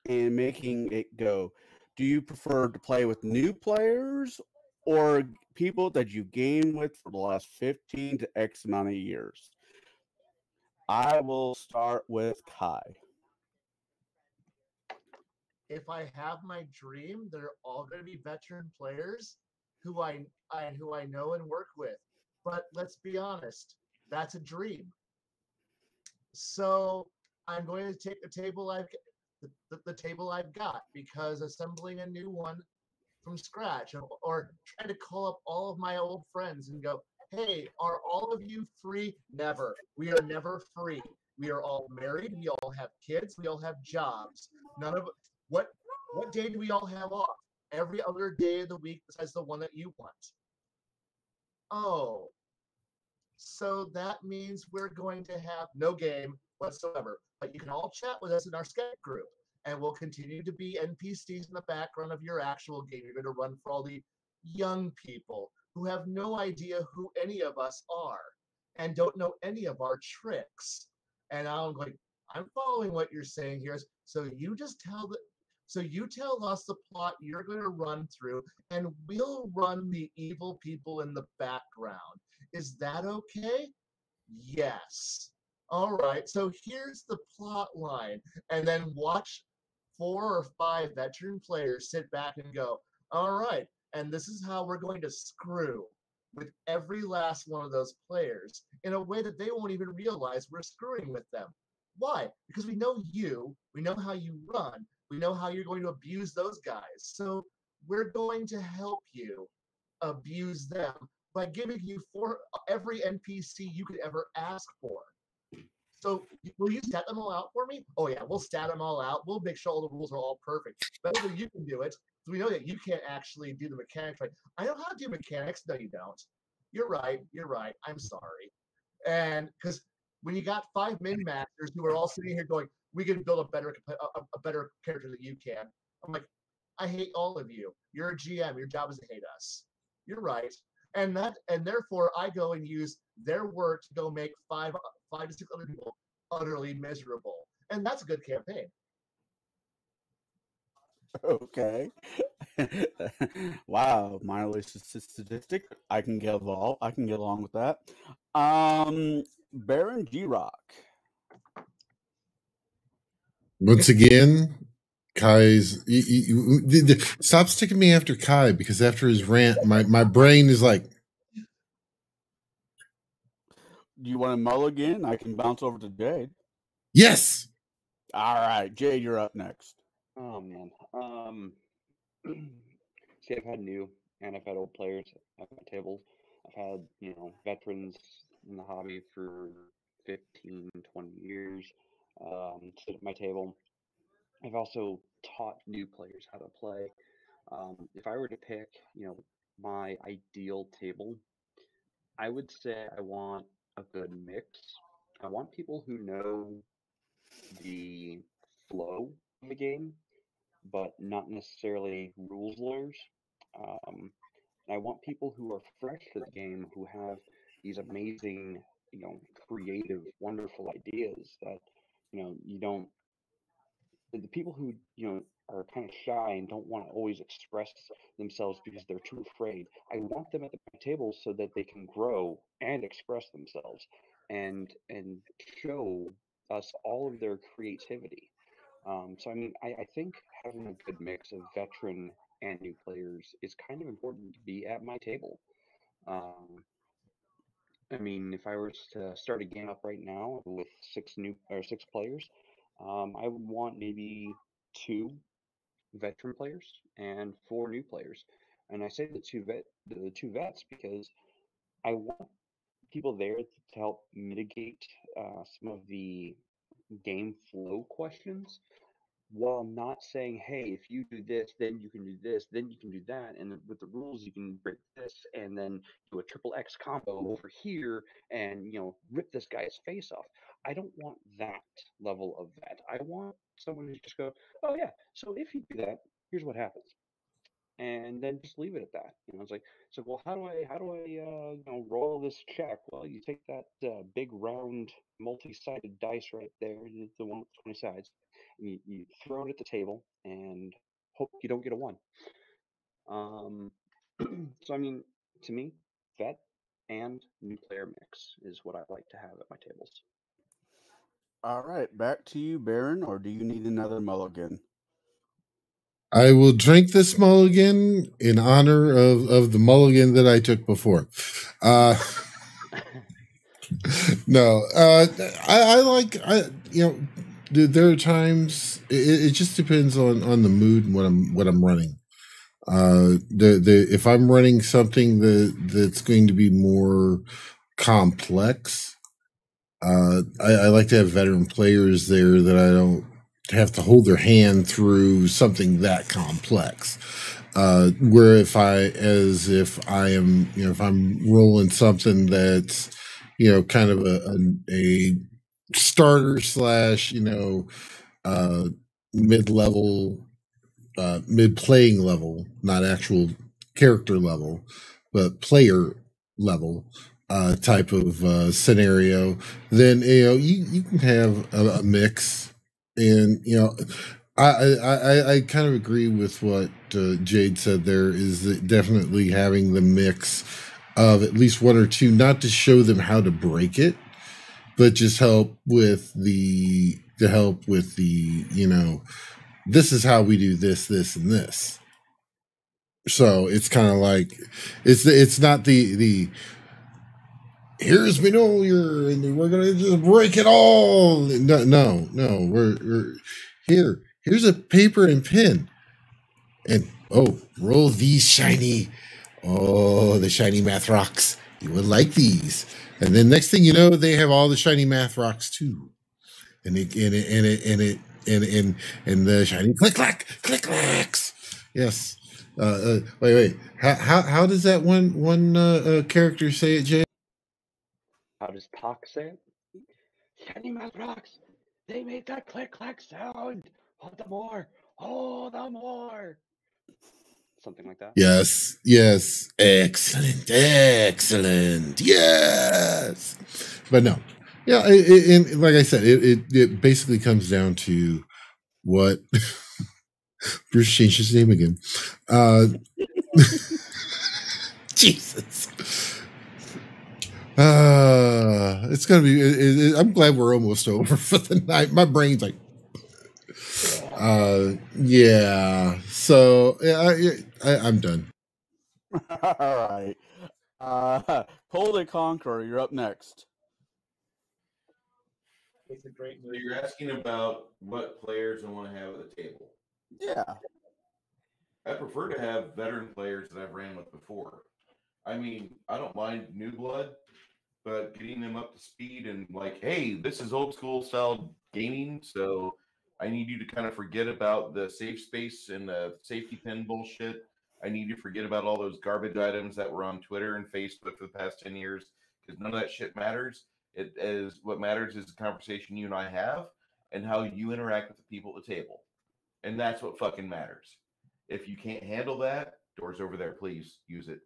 B: and making it go, do you prefer to play with new players or people that you game with for the last 15 to X amount of years? I will start with Kai.
C: If I have my dream, they're all going to be veteran players who I know and work with. But let's be honest, that's a dream. So I'm going to take the table I've got, because assembling a new one from scratch, or trying to call up all of my old friends and go, hey, are all of you free? Never. We are never free. We are all married. We all have kids. We all have jobs. None of what day do we all have off? Every other day of the week besides the one that you want. Oh, so that means we're going to have no game whatsoever. But you can all chat with us in our Skype group, and we'll continue to be NPCs in the background of your actual game. You're going to run for all the young people who have no idea who any of us are and don't know any of our tricks. And I'm going, I'm following what you're saying here. So you tell us the plot you're going to run through, and we'll run the evil people in the background. Is that okay? Yes. All right. So here's the plot line, and then watch 4 or 5 veteran players sit back and go, all right, and this is how we're going to screw with every last one of those players in a way that they won't even realize we're screwing with them. Why? Because we know you, we know how you run, we know how you're going to abuse those guys. So we're going to help you abuse them by giving you for every NPC you could ever ask for. So will you stat them all out for me? Oh yeah, we'll stat them all out. We'll make sure all the rules are all perfect. Better than you can do it. So we know that you can't actually do the mechanics right. I know how to do mechanics. No, you don't. You're right. You're right. I'm sorry. And because when you got 5 min maxers who are all sitting here going, we can build a better character than you can. I'm like, I hate all of you. You're a GM. Your job is to hate us. You're right. And therefore I go and use their work to go make 5 to 6 other people utterly miserable. And that's a good campaign.
B: Okay. Wow, mildly statistic. I can get along with that. Baron G Rock.
D: Once again, Kai's. Stop sticking me after Kai, because after his rant, my brain is like.
B: Do you want to mulligan? I can bounce over to Jaide.
D: Yes.
B: All right, Jaide, you're up next.
E: Oh man. See, I've had new and I've had old players at my tables. I've had, veterans in the hobby for 15, 20 years sit at my table. I've also taught new players how to play. If I were to pick, my ideal table, I would say I want a good mix. I want people who know the flow of the game, but not necessarily rules lawyers. Um, I want people who are fresh to the game, who have these amazing, creative, wonderful ideas that, you don't. The people who are kind of shy and don't want to always express themselves because they're too afraid. I want them at my table so that they can grow and express themselves and show us all of their creativity. So I mean, I think having a good mix of veteran and new players is kind of important to be at my table. Um, I mean, if I were to start a game up right now with 6 players, I would want maybe 2 veteran players and 4 new players. And I say the 2 vets because I want people there to help mitigate some of the game flow questions, while not saying, hey, if you do this, then you can do this, then you can do that, and with the rules you can break this, and then do a triple X combo over here, and rip this guy's face off. I don't want that level of that. I want someone to just go, oh yeah, so if you do that, here's what happens, and then just leave it at that. It's like, so well, how do I roll this check? Well, you take that big round multi-sided dice right there, the one with 20 sides, and you throw it at the table and hope you don't get a 1. Um, so I mean, to me, vet and new player mix is what I like to have at my tables.
B: All right, back to you, Baron, or do you need another mulligan?
D: I will drink this mulligan in honor of the mulligan that I took before. No, I like, there are times it just depends on the mood and what I'm running. If I'm running something that's going to be more complex, I like to have veteran players there that I don't have to hold their hand through something that complex. Where if I am, if I'm rolling something that's, kind of a starter slash, mid-level, mid-playing level, not actual character level, but player level type of scenario, then you can have a mix, and I kind of agree with what Jaide said. There is definitely having the mix of at least 1 or 2, not to show them how to break it, but just help with the this is how we do this, and this. So it's kind of like it's not the here's Minolia, and we're gonna just break it all. No. We're here. Here's a paper and pen, and roll these shiny. Oh, the shiny math rocks. You would like these. And then next thing you know, they have all the shiny math rocks too. And the shiny click clacks. Yes. Wait. How does that one character say it, Jay?
E: How does Talk say it? Shiny math rocks! They make that click clack sound! Want the more! Oh, the more! Something like that.
D: Yes. Excellent. Yes. But no. Yeah, and like I said, it basically comes down to what Bruce changed his name again. Jesus. It's gonna be. I'm glad we're almost over for the night. My brain's like, yeah. So I'm done.
B: All right. Cold and Conqueror, you're up next.
C: It's a great
A: So
C: movie.
A: you're asking about what players I want to have at the table.
B: Yeah.
A: I prefer to have veteran players that I've ran with before. I mean, I don't mind new blood, but getting them up to speed and like, hey, this is old school style gaming, so I need you to kind of forget about the safe space and the safety pin bullshit. I need you to forget about all those garbage items that were on Twitter and Facebook for the past 10 years because none of that shit matters. It is what matters is the conversation you and I have and how you interact with the people at the table. And that's what fucking matters. If you can't handle that, doors over there, please use it.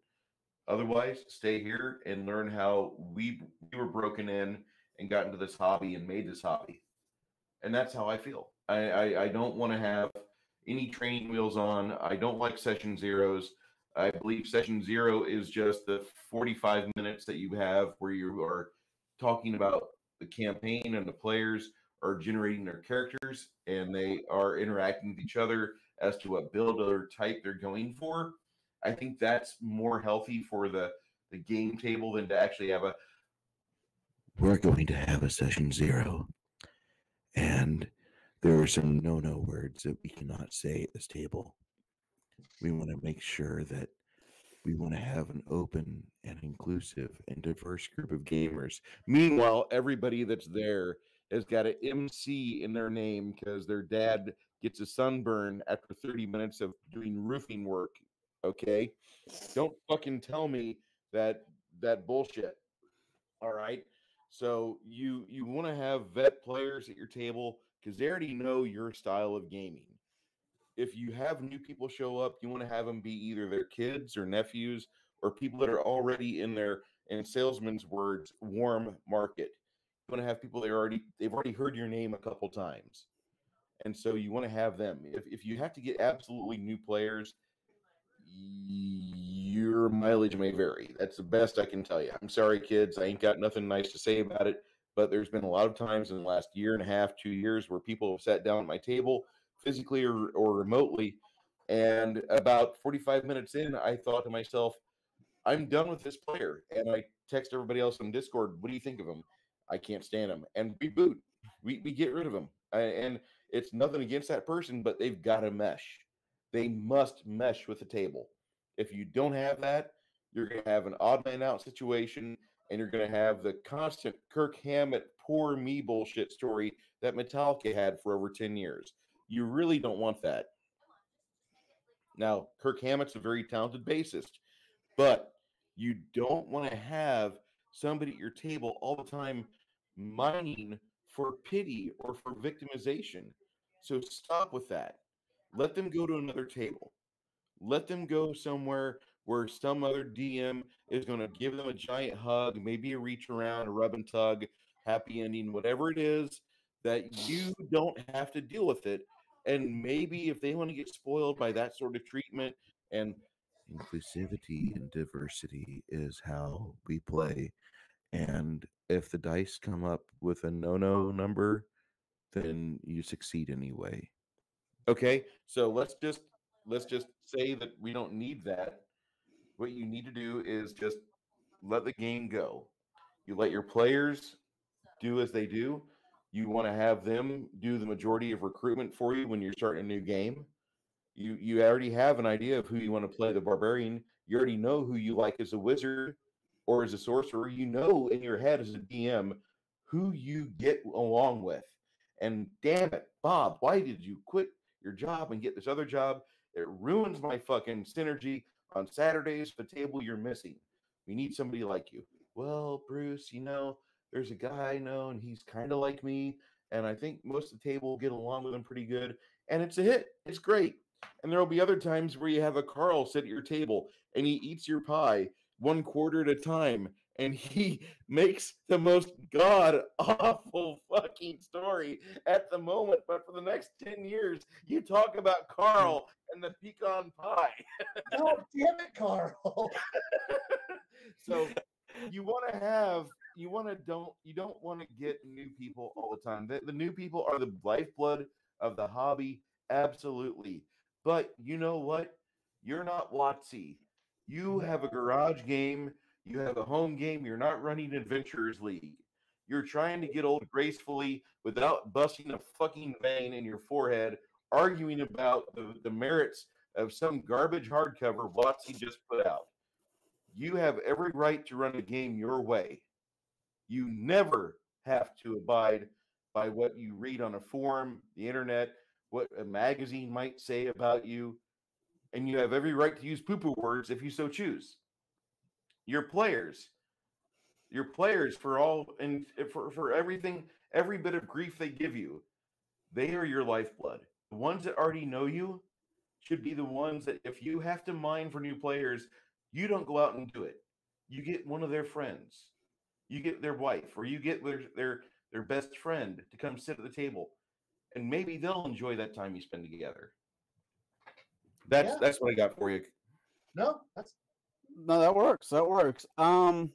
A: Otherwise, stay here and learn how we were broken in and got into this hobby and made this hobby. And that's how I feel. I don't want to have any training wheels on. I don't like session zeros. I believe session zero is just the 45 minutes that you have where you are talking about the campaign and the players are generating their characters and they are interacting with each other as to what build or type they're going for. I think that's more healthy for the game table than to actually have a we're going to have a session zero and there are some no words that we cannot say at this table. We want to make sure that we want to have an open and inclusive and diverse group of gamers. Meanwhile, everybody that's there has got an MC in their name because their dad gets a sunburn after 30 minutes of doing roofing work. Okay? Don't fucking tell me that bullshit. All right. So you want to have vet players at your table because they already know your style of gaming. If you have new people show up, you want to have them be either their kids or nephews or people that are already in their, in salesman's words, warm market. You want to have people they've already heard your name a couple times, and so you want to have them. If you have to get absolutely new players, your mileage may vary. That's the best I can tell you. I'm sorry, kids. I ain't got nothing nice to say about it. But there's been a lot of times in the last year and a half, 2 years, where people have sat down at my table physically or remotely. And about 45 minutes in, I thought to myself, I'm done with this player. And I text everybody else on Discord, what do you think of him? I can't stand him. And we boot. We get rid of him. And it's nothing against that person, but they've got to mesh. They must mesh with the table. If you don't have that, you're going to have an odd man out situation and you're going to have the constant Kirk Hammett poor me bullshit story that Metallica had for over 10 years. You really don't want that. Now, Kirk Hammett's a very talented bassist, but you don't want to have somebody at your table all the time mining for pity or for victimization. So stop with that. Let them go to another table. Let them go somewhere where some other DM is going to give them a giant hug, maybe a reach around, a rub and tug, happy ending, whatever it is, that you don't have to deal with it. And maybe if they want to get spoiled by that sort of treatment, and inclusivity and diversity is how we play. And if the dice come up with a no number, then you succeed anyway. Okay, so let's just say that we don't need that. What you need to do is just let the game go. You let your players do as they do. You want to have them do the majority of recruitment for you when you're starting a new game. You already have an idea of who you want to play the barbarian. You already know who you like as a wizard or as a sorcerer. You know in your head as a DM who you get along with. And damn it, Bob, why did you quit your job and get this other job? It ruins my fucking synergy on Saturdays. The table you're missing. We need somebody like you. Well, Bruce, there's a guy I know, and he's kind of like me, and I think most of the table will get along with him pretty good. And it's a hit. It's great. And there will be other times where you have a Carl sit at your table and he eats your pie one quarter at a time, and he makes the most god awful fucking story at the moment. But for the next 10 years, you talk about Carl and the pecan pie.
C: Oh, damn it, Carl.
A: So you don't want to get new people all the time. The new people are the lifeblood of the hobby, absolutely. But you know what? You're not WotC. You have a garage game, you have a home game, you're not running Adventurers League. You're trying to get old gracefully without busting a fucking vein in your forehead, arguing about the merits of some garbage hardcover WotC just put out. You have every right to run a game your way. You never have to abide by what you read on a forum, the internet, what a magazine might say about you, and you have every right to use poo-poo words if you so choose. Your players, for all and for everything, every bit of grief they give you, they are your lifeblood. The ones that already know you should be the ones that if you have to mine for new players, you don't go out and do it. You get one of their friends, you get their wife, or you get their best friend to come sit at the table, and maybe they'll enjoy that time you spend together. That's what I got for you.
C: No,
B: that works. That works. I'm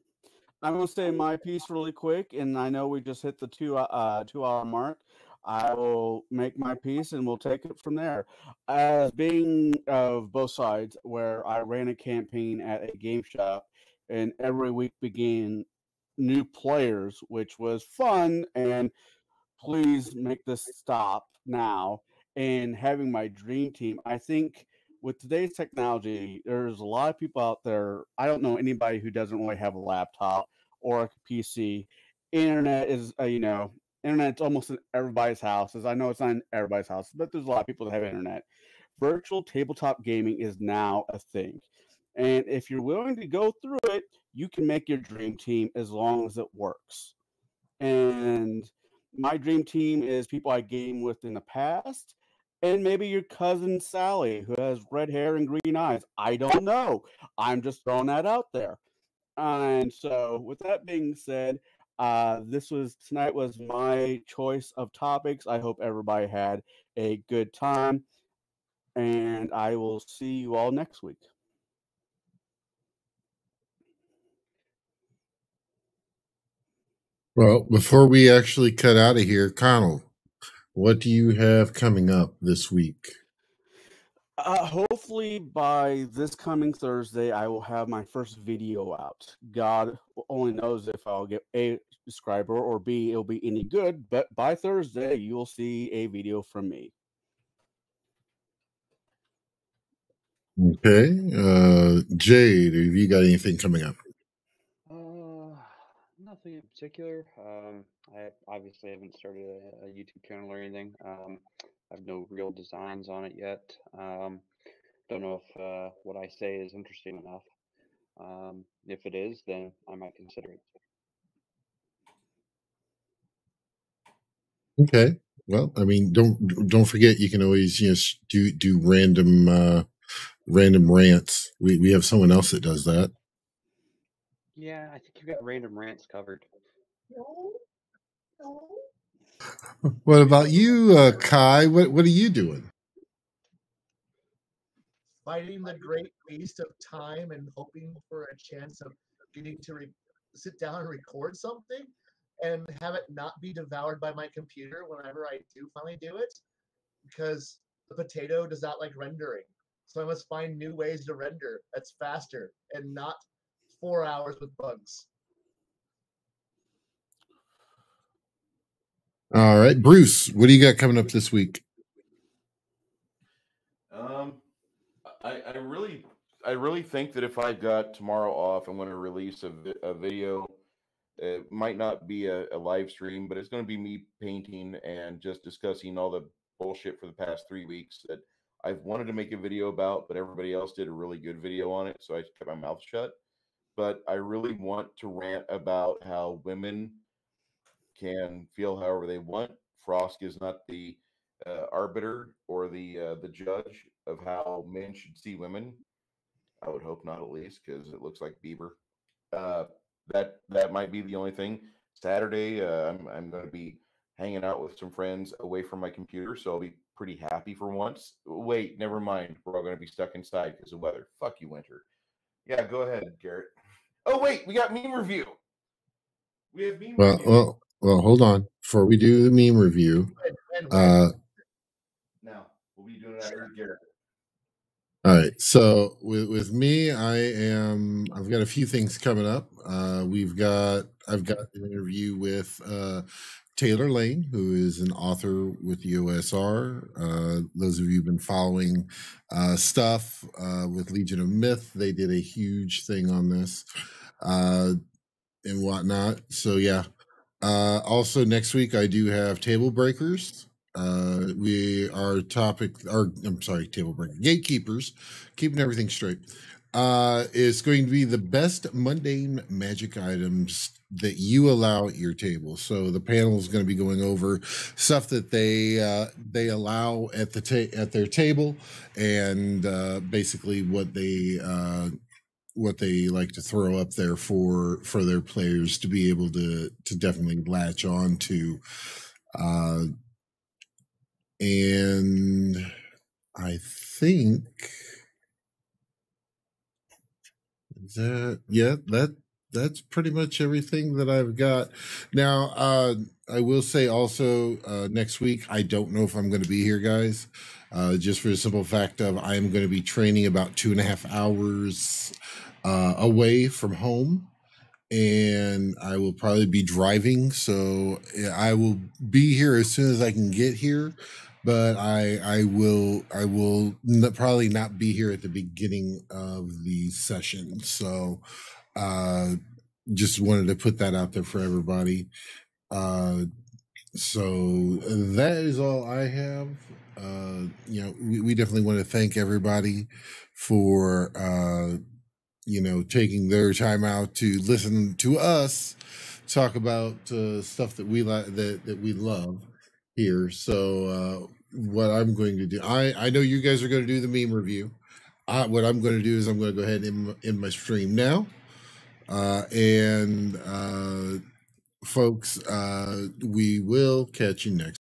B: gonna say my piece really quick, and I know we just hit the 2 hour mark. I will make my piece, and we'll take it from there. As being of both sides, where I ran a campaign at a game shop, and every week began new players, which was fun. And please make this stop now. And having my dream team, I think with today's technology, there's a lot of people out there. I don't know anybody who doesn't really have a laptop or a PC. Internet is, internet's almost in everybody's houses. I know it's not in everybody's house, but there's a lot of people that have internet. Virtual tabletop gaming is now a thing. And if you're willing to go through it, you can make your dream team as long as it works. And my dream team is people I game with in the past, and maybe your cousin Sally, who has red hair and green eyes. I don't know. I'm just throwing that out there. And so, with that being said, tonight was my choice of topics. I hope everybody had a good time, and I will see you all next week.
D: Well, before we actually cut out of here, Conall, what do you have coming up this week?
B: Hopefully by this coming Thursday, I will have my first video out. God only knows if I'll get A, subscriber, or B, it'll be any good. But by Thursday, you'll see a video from me.
D: Okay. Jaide, have you got anything coming up?
E: Nothing in particular. I obviously haven't started a YouTube channel or anything. I have no real designs on it yet. Don't know if what I say is interesting enough. If it is, then I might consider it.
D: Okay. Well, I mean, don't forget you can always do random rants. We have someone else that does that.
E: Yeah, I think you've got random rants covered.
D: What about you, Kai? What are you doing?
C: fighting the great beast of time and hoping for a chance of getting to sit down and record something and have it not be devoured by my computer whenever I do finally do it, because the potato does not like rendering. So I must find new ways to render that's faster and not 4 hours with bugs.
D: All right, Bruce, what do you got coming up this week?
A: I really think that if I got tomorrow off, I'm going to release a video. It might not be a live stream, but it's going to be me painting and just discussing all the bullshit for the past 3 weeks that I've wanted to make a video about, but everybody else did a really good video on it, so I kept my mouth shut. But I really want to rant about how women can feel however they want. Frost is not the arbiter or the judge of how men should see women. I would hope not, at least, because it looks like Bieber. Uh, that might be the only thing. Saturday, I'm going to be hanging out with some friends away from my computer, so I'll be pretty happy for once. Wait, never mind. We're all going to be stuck inside because of weather. Fuck you, winter. Yeah, go ahead, Garrett. Oh wait, we got meme review. We have meme review.
D: Well, hold on. Before we do the meme review,
A: Now we'll be doing it after Garrett.
D: All right. So with me, I've got a few things coming up. I've got an interview with Taylor Lane, who is an author with the OSR. Those of you who've been following stuff with Legion of Myth, they did a huge thing on this and whatnot. So yeah. Also next week I do have TableBreakers. TableBreaker Gatekeepers, keeping everything straight. Is going to be the best mundane magic items that you allow at your table. So the panel is going to be going over stuff that they allow at their table, and basically what they like to throw up there for their players to be able to definitely latch on to. And I think that's pretty much everything that I've got. Now, I will say also next week, I don't know if I'm going to be here, guys, just for the simple fact of I'm going to be training about 2.5 hours away from home. And I will probably be driving, so I will be here as soon as I can get here. But I will probably not be here at the beginning of the session. So just wanted to put that out there for everybody. So that is all I have. We definitely want to thank everybody for taking their time out to listen to us talk about stuff that we that we love here. So what I'm going to do, I know you guys are going to do the meme review. What I'm going to do is I'm going to go ahead and end my stream now. And folks, we will catch you next